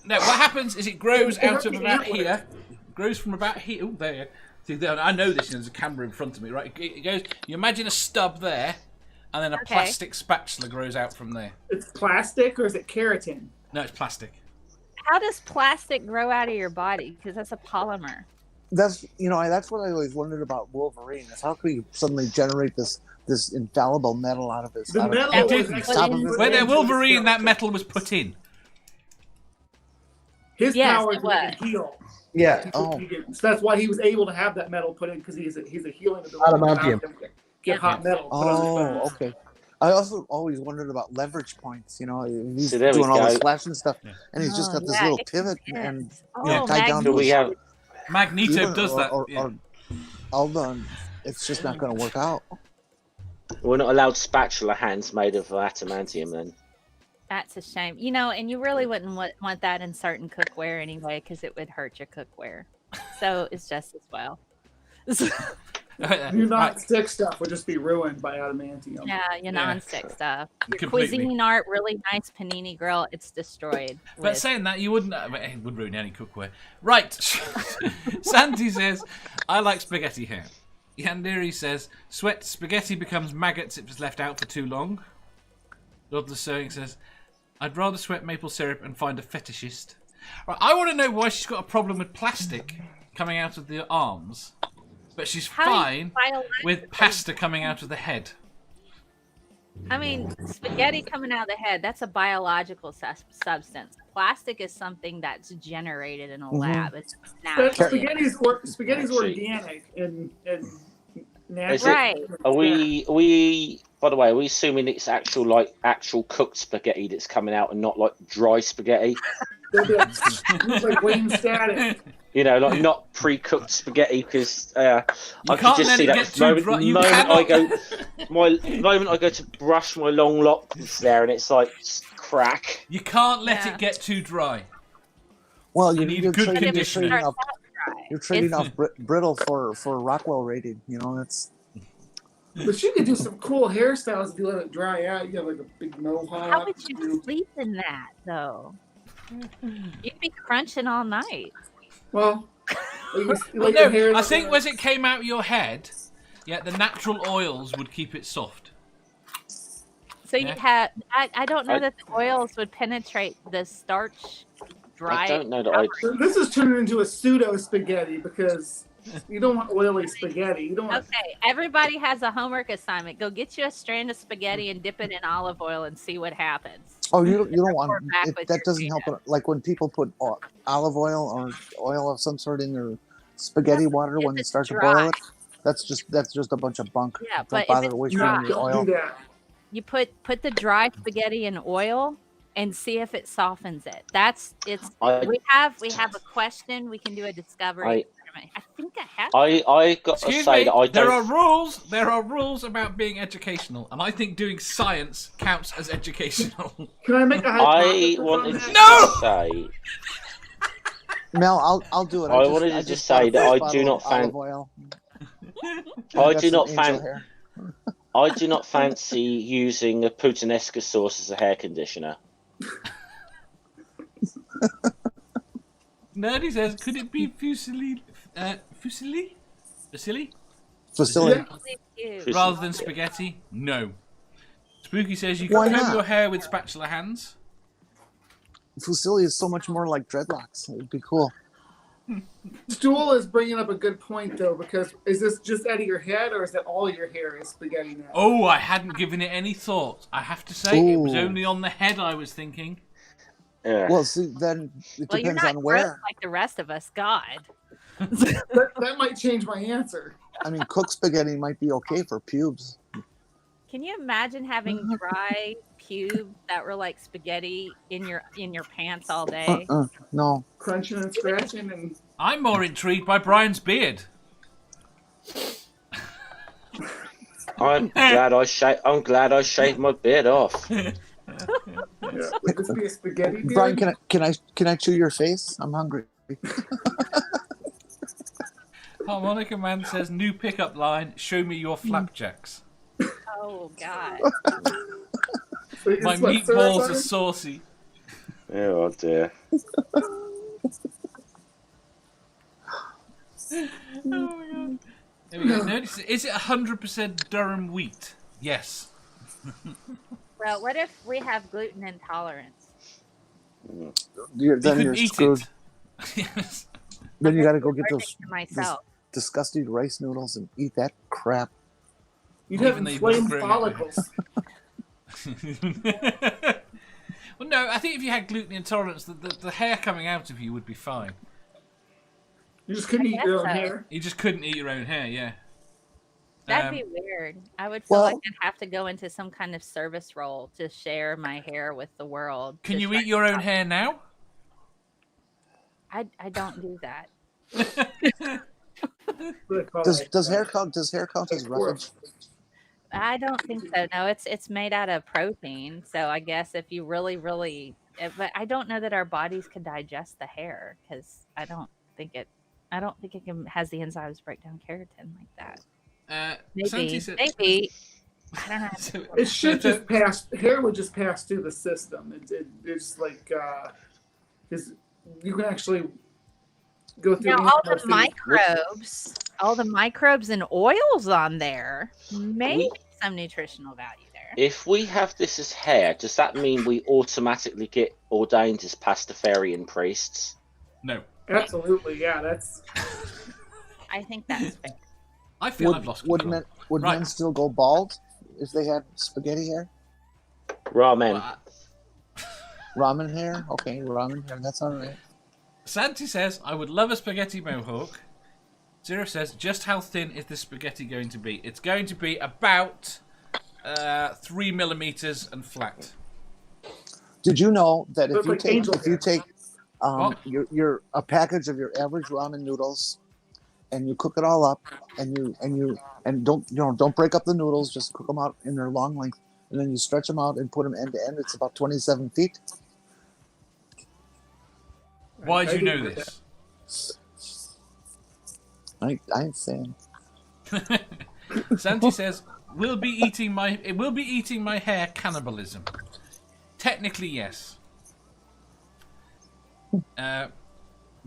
No, what happens is it grows out of about Antlers. here. It grows from about here. Oh, there you go. See, there, I know this, there's a camera in front of me, right? It goes, you imagine a stub there, and then a Okay. plastic spatula grows out from there. it's plastic or is it keratin? No, it's plastic. How does plastic grow out of your body? Because that's a polymer. That's that's what I always wondered about Wolverine. Is how could he suddenly generate this infallible metal out of his? The out metal of, It was didn't. top of actually his- When they're into the Wolverine, that skeleton. metal was put in. His Yes, power it is to make it heal. Yeah. Oh. So that's why he was able to have that metal put in because he's a healing ability. Adamantium. Get hot metal. Put on his Oh, bones. okay. I also always wondered about leverage points. He's So there we doing all go. this flashing stuff, Yeah. and he's just Oh, got this yeah, little it pivot is. and Oh, tied down So to we his have Magneto even- does that. Yeah. Or Alda, it's just not going to work out. we're not allowed spatula hands made of adamantium then. That's a shame. And you really wouldn't want that in certain cookware anyway, because it would hurt your cookware. So it's just as well. Your Right. non-stick stuff would just be ruined by adamantium. Yeah, your non-stick stuff. Your Completely. cuisine art, really nice panini grill, it's destroyed. But with- saying that, you wouldn't. It would ruin any cookware. Right. Sandy says, I like spaghetti hair. Yandiri says, sweat spaghetti becomes maggots if it's left out for too long. Lord the Sewing says, I'd rather sweat maple syrup and find a fetishist. Right, I want to know why she's got a problem with plastic coming out of the arms, but she's How do you fine biologically- with pasta coming out of the head. I mean, spaghetti coming out of the head, that's a biological substance. Plastic is something that's generated in a lab. It's But natural. spaghetti's organic and Is natural. it- Right. Are we? By the way, are we assuming it's actual cooked spaghetti that's coming out and not like dry spaghetti? It's like Wayne Static. Like not pre-cooked spaghetti because I could can't just let see it that get too dry. You the moment I go to brush my long locks there and it's like crack. You can't let Yeah. it get too dry. Well, You need good But if it conditioning. starts off. out dry, You're trading it's- off brittle for Rockwell rating. That's But you could do some cool hairstyles if you let it dry out. You have like a big mohawk. How would you sleep in that, though? You'd be crunching all night. Well, Well, no, I think as it came out your head, the natural oils would keep it soft. So Yeah. you'd have. I don't know I- that the oils would penetrate the starch dry. I don't know that I. This is turning into a pseudo spaghetti because you don't want oily spaghetti. You don't want. Okay, everybody has a homework assignment. Go get you a strand of spaghetti and dip it in olive oil and see what happens. you don't want Or back with that your doesn't help. Like when people put olive oil or oil of some sort in their spaghetti Yes, water if when they it's start to dry. boil it. That's just a bunch of bunk. Yeah, Don't but if bother it's wasting dry, the Don't oil. do that. you put the dry spaghetti in oil and see if it softens it. We have a question. We can do a discovery experiment. I think I have. I got to Excuse say me, that I there are don't. rules. There are rules about being educational, and I think doing science counts as educational. Can I make a I hypothesis on wanted that? to No! say Mel, I'll do it. I wanted to I just bought say a that fresh I bottle do of not olive oil. I Got do some not angel fan- hair. I do not fancy using a puttanesca sauce as a hair conditioner. Nerdy says, could it be fusilli? Fusilli? Fusilli? Facility. Cute. Rather than spaghetti? No. Spooky says you Why can comb not? your hair with spatula hands. Fusilli is so much more like dreadlocks. It'd be cool. Stool is bringing up a good point though, because is this just out of your head or is that all your hair is spaghetti now? Oh, I hadn't given it any thought. I have to say, it was Ooh. only on the head I was thinking. Yeah. Well, see, then it Well, you're depends not on gross where. Mm-hmm. like the rest of us. God. That might change my answer. I mean, cooked spaghetti might be okay for pubes. Can you imagine having dry pubes that were like spaghetti in your pants all day? No. Crunching and scratching and I'm more intrigued by Brian's beard. I'm glad I shaved my beard off. Yeah. Would this be a spaghetti beard? Brian, can I chew your face? I'm hungry. Harmonica Man says, new pickup line, show me your flapjacks. Oh God. So you My just want syrup meatballs on are it? saucy. Oh dear. Oh my god. There we go. Notice, is it 100% Durham wheat? Yes. Well, what if we have gluten intolerance? You Then you're could eat screwed. it. Yes. Then you got to go I'm get allergic those to myself. disgusting rice noodles and eat that crap. You'd have Even though you've got inflamed growing follicles. Well, no, I think if you had gluten intolerance, the hair coming out of you would be fine. You just couldn't I eat guess your own so. hair. You just couldn't eat your own hair, yeah. That'd Um, be weird. I would feel well- like I'd have to go into some kind of service role to share my hair with the world. Can to you try eat your to own hair now? I don't do that. What do they call Does that? does hair count? Does hair count as roughage? I don't think so. No, it's made out of protein. So I guess if you really, but I don't know that our bodies can digest the hair because I don't think it has the enzymes break down keratin like that. Santi Maybe, said- maybe. I don't know. So- It should just pass. Hair would just pass through the system. It's like because you can actually go through. Now all the animals all the microbes and oils on there, maybe some nutritional value there. If we have this as hair, does that mean we automatically get ordained as Pastafarian priests? No. Absolutely, yeah. That's I think that's fair. I feel I've lost Would control. men Right. men still go bald if they had spaghetti hair? Ramen. Well, Ramen hair? Okay, ramen hair. That's all right. Santi says, I would love a spaghetti mohawk. Zero says, just how thin is this spaghetti going to be? It's going to be about 3 millimeters and flat. Did you know that Looks like angel if you hair. take What? your a package of your average ramen noodles and you cook it all up and don't break up the noodles, just cook them out in their long length, and then you stretch them out and put them end to end, it's about 27 feet. Why do you know agree with this? I ain't saying. Santi says, it will be eating my hair cannibalism. Technically, yes.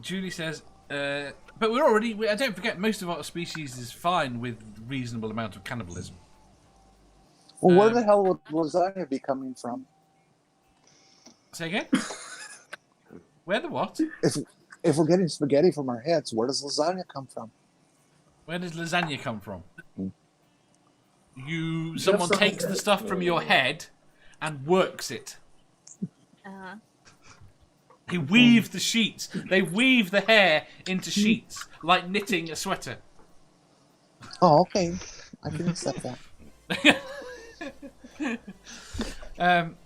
Julie says, but don't forget, most of our species is fine with reasonable amount of cannibalism. Well, where the hell would lasagna be coming from? Say again? Where the what? If we're getting spaghetti from our heads, where does lasagna come from? Where does lasagna come from? Someone someone takes the said- stuff from your head and works it. Uh-huh. They weave the sheets. They weave the hair into sheets, like knitting a sweater. Oh, okay. I can accept that.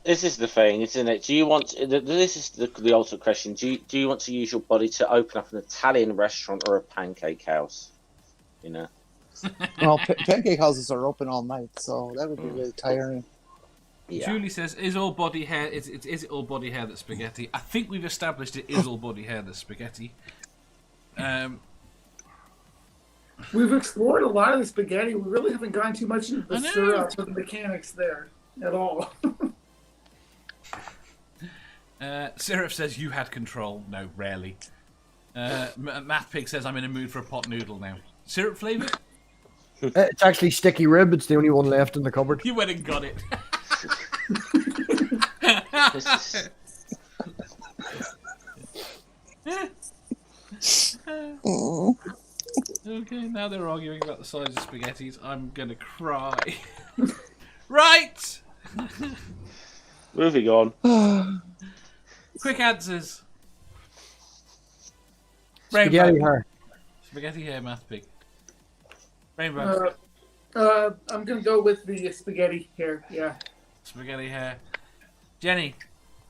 This is the thing, isn't it? Do you want? This is the ultimate question. Do you want to use your body to open up an Italian restaurant or a pancake house? You know. Well, pancake houses are open all night, so that would be really tiring. Yeah. Julie says, "Is all body hair? Is it all body hair that's spaghetti?" I think we've established it is all body hair that's spaghetti. We've explored a lot of the spaghetti. We really haven't gone too much into I the know. syrup or the mechanics there at all. Syrup says, "You had control." No, rarely. MathPig says, "I'm in a mood for a pot noodle now." Syrup flavour? It's actually sticky rib. It's the only one left in the cupboard. You went and got it. This is- Okay, now they're arguing about the size of spaghettis. I'm gonna cry. Right! Moving on. Quick answers. Spaghetti BrainBug. hair. Spaghetti hair, MathPig. BrainBug. I'm gonna go with the spaghetti here. Yeah. Spaghetti hair. Jenny.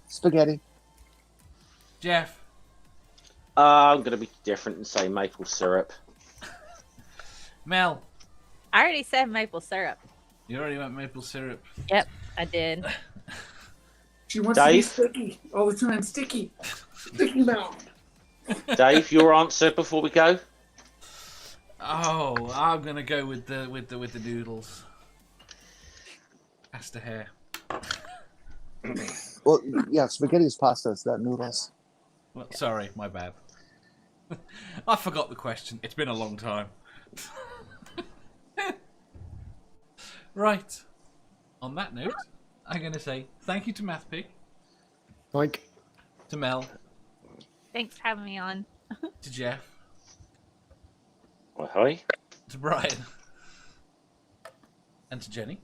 Spaghetti. Jeff. I'm gonna be different and say maple syrup. Mel, I already said maple syrup. you already went maple syrup. Yep, I did. She wants to be Dave? sticky all the time. Sticky mouth. Dave, your answer before we go? Oh, I'm gonna go with the noodles. Pasta hair. Well, yeah, spaghetti's pasta. It's not noodles. Well, sorry, my bad. I forgot the question. It's been a long time. Right. On that note, I'm going to say thank you to MathPig, Like, to Mel, Thanks for having me on. to Jeff, Well, hi. to Brian, and to Jenny.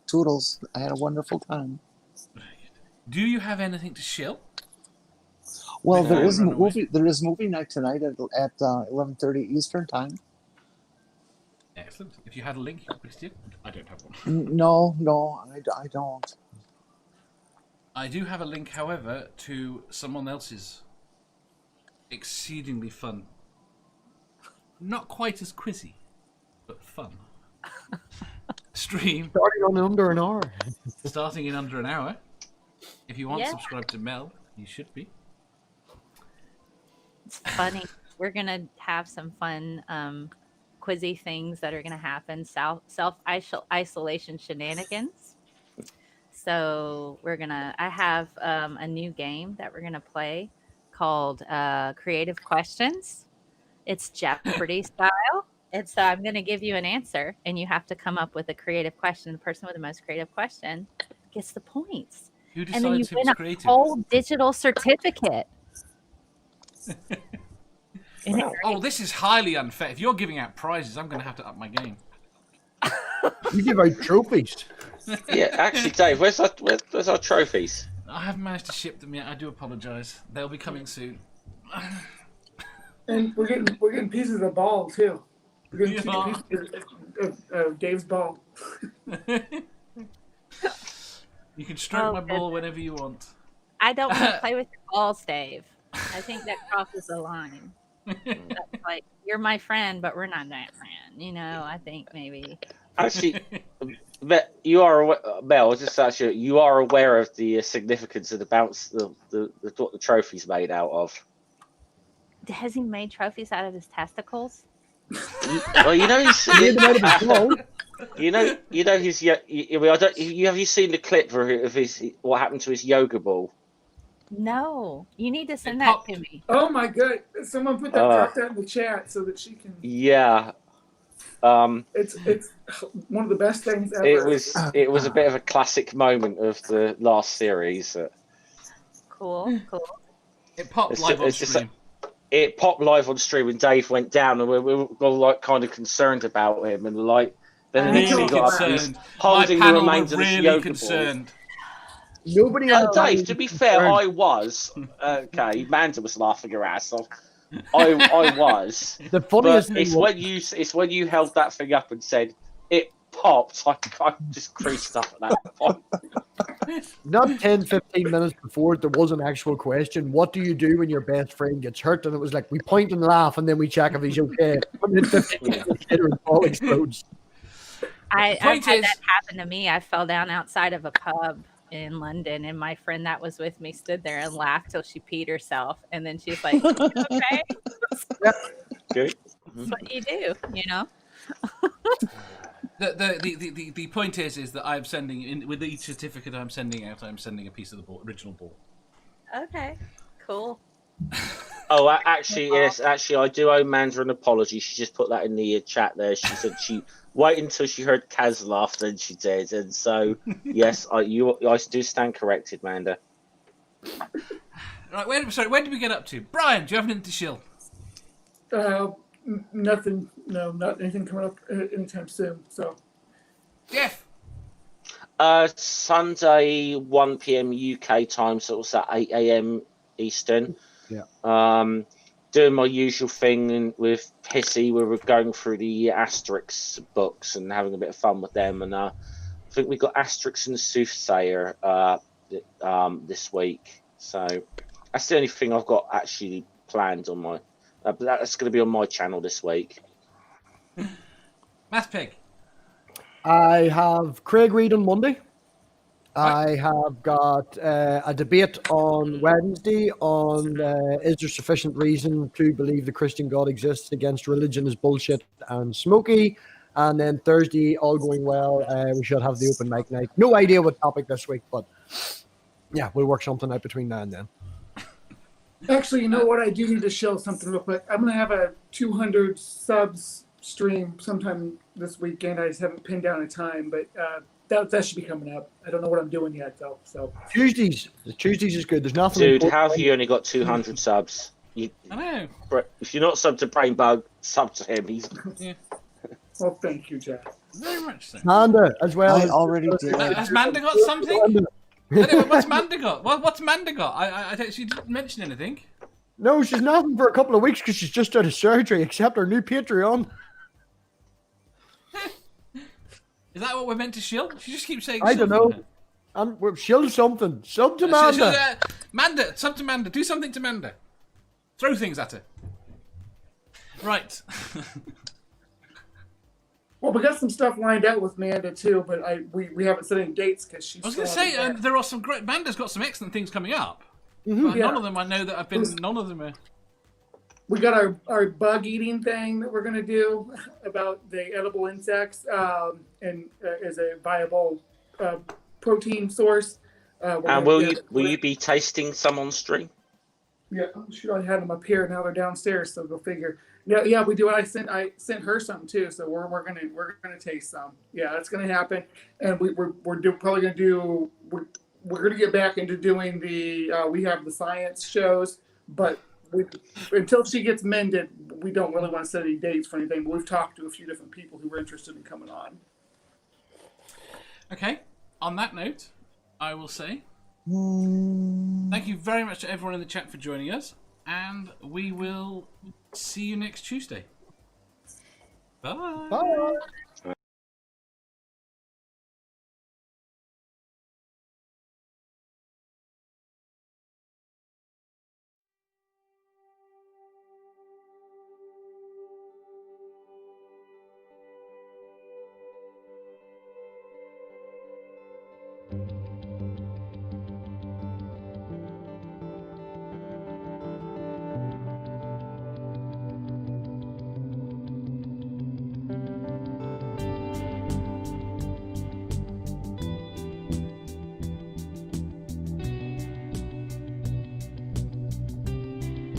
Toodles. I had a wonderful time. Do you have anything to shill? Well, Before there we is run away. movie. There is movie night tonight at 11:30 Eastern time. Excellent. If you had a link, you could please do. I don't have one. No, I don't. I do have a link, however, to someone else's exceedingly fun. Not quite as quizzy, but fun. Stream starting on under an hour. starting in under an hour. If you want, Yeah. subscribe to Mel. You should be. It's funny. We're gonna have some fun quizzy things that are gonna happen. Self isolation shenanigans. So I have a new game that we're gonna play called Creative Questions. It's Jeopardy style. And so I'm gonna give you an answer, and you have to come up with a creative question. The person with the most creative question gets the points, Who and then you decides win who's a creative? whole digital certificate. Isn't it Wow. great? Oh, this is highly unfair. If you're giving out prizes, I'm going to have to up my game. You give out trophies. Yeah, actually, Dave, where's our trophies? I haven't managed to ship them yet. I do apologise. They'll be coming soon. And we're getting pieces of the ball too. We're getting Yeah. pieces of Dave's ball. You can stroke Oh, my ball whenever you want. I don't want to play with your balls, Dave. I think that crosses the line. That's like, you're my friend, but we're not that friend. You know, I think maybe. Actually, but you are aware, Mel. Just actually, you are aware of the significance of the bounce, what the trophy's made out of. Has he made trophies out of his testicles? Well, you know he's. Made them out of his ball. You know his. I don't. Have you seen the clip of his what happened to his yoga ball? No. You need to send It that popped. to me. Oh my god! Someone put that drop that in the chat so that she can. Yeah. It's one of the best things ever. It was a bit of a classic moment of the last series. Cool. It popped It's live ju- on it's just stream. It popped live on stream and Dave went down and we were all like kind of concerned about him and like then Really he got up and he's concerned. My holding the panel were remains of this really yoga concerned. Nobody on the panel Dave, to be fair, concerned. I was okay. Manda was laughing her ass off. I was. The But funniest thing it's when you held that thing up and said it popped. I just creased up at that point. not 10, 15 minutes before there was an actual question. What do you do when your best friend gets hurt? And it was like, we point and laugh and then we check if he's okay. And then 15 minutes later, his ball explodes. I've point had is- that happen to me. I fell down outside of a pub in London, and my friend that was with me stood there and laughed till she peed herself. And then she's like, okay, Good. that's what you do, you know? The point is that I'm sending with each certificate I'm sending out, I'm sending a piece of the ball, original ball. Okay, cool. Oh, actually, yes. Actually, I do owe Manda an apology. She just put that in the chat there. She said she waited until she heard Kaz laugh, then she did. And so, yes, I do stand corrected, Manda. Right, where did we get up to? Brian, do you have anything to shill? Nothing. No, not anything coming up anytime soon. So Jeff. Sunday, 1 p.m. UK time, so it's at 8 a.m. Eastern. Yeah. Doing my usual thing with Pissy, where we're going through the Asterix books and having a bit of fun with them. And I think we got Asterix and the Soothsayer this week. So that's the only thing I've got actually planned on my. But that's going to be on my channel this week. MathPig. I have Craig Reed on Monday. Right. I have got a debate on Wednesday on is there sufficient reason to believe the Christian God exists against religion is bullshit and smoky. And then Thursday, all going well, we should have the open mic night. No idea what topic this week, but yeah, we'll work something out between now and then. Actually, you know what? I do need to show something real quick. I'm going to have a 200 subs stream sometime this weekend. I just haven't pinned down a time, but that should be coming up. I don't know what I'm doing yet, though. So Tuesdays is good. There's nothing. Dude, how have you only got 200 subs? I know. If you're not subbed to BrainBug, sub to him. He's well, thank you, Jack. Very much so. Manda as well. I already did. Has Manda got something? Anyway, what's Manda got? What's Manda got? I she didn't mention anything. No, she's nothing for a couple of weeks because she's just out of surgery, except her new Patreon. Is that what we're meant to shill? She just keeps saying. I don't know. We'll shield something. Sub to Manda. Manda, sub to Manda. Do something to Manda. Throw things at her. Right. Well, we got some stuff lined out with Manda too, but we haven't set any dates because she's. I was going to say there are some great. Manda's got some excellent things coming up. But none of them I know that have been. None of them are. We got our bug eating thing that we're going to do about the edible insects and as a viable protein source. And will you be tasting some on stream? Yeah, I'm sure I had them up here. Now they're downstairs, so go figure. Yeah, we do. I sent her something too, so we're gonna taste some. Yeah, that's gonna happen, and we're probably gonna do. We're gonna get back into doing the. We have the science shows, but until she gets mended, we don't really want to set any dates for anything. But we've talked to a few different people who were interested in coming on. Okay. On that note, I will say thank you very much to everyone in the chat for joining us, and we will see you next Tuesday. Bye. Bye.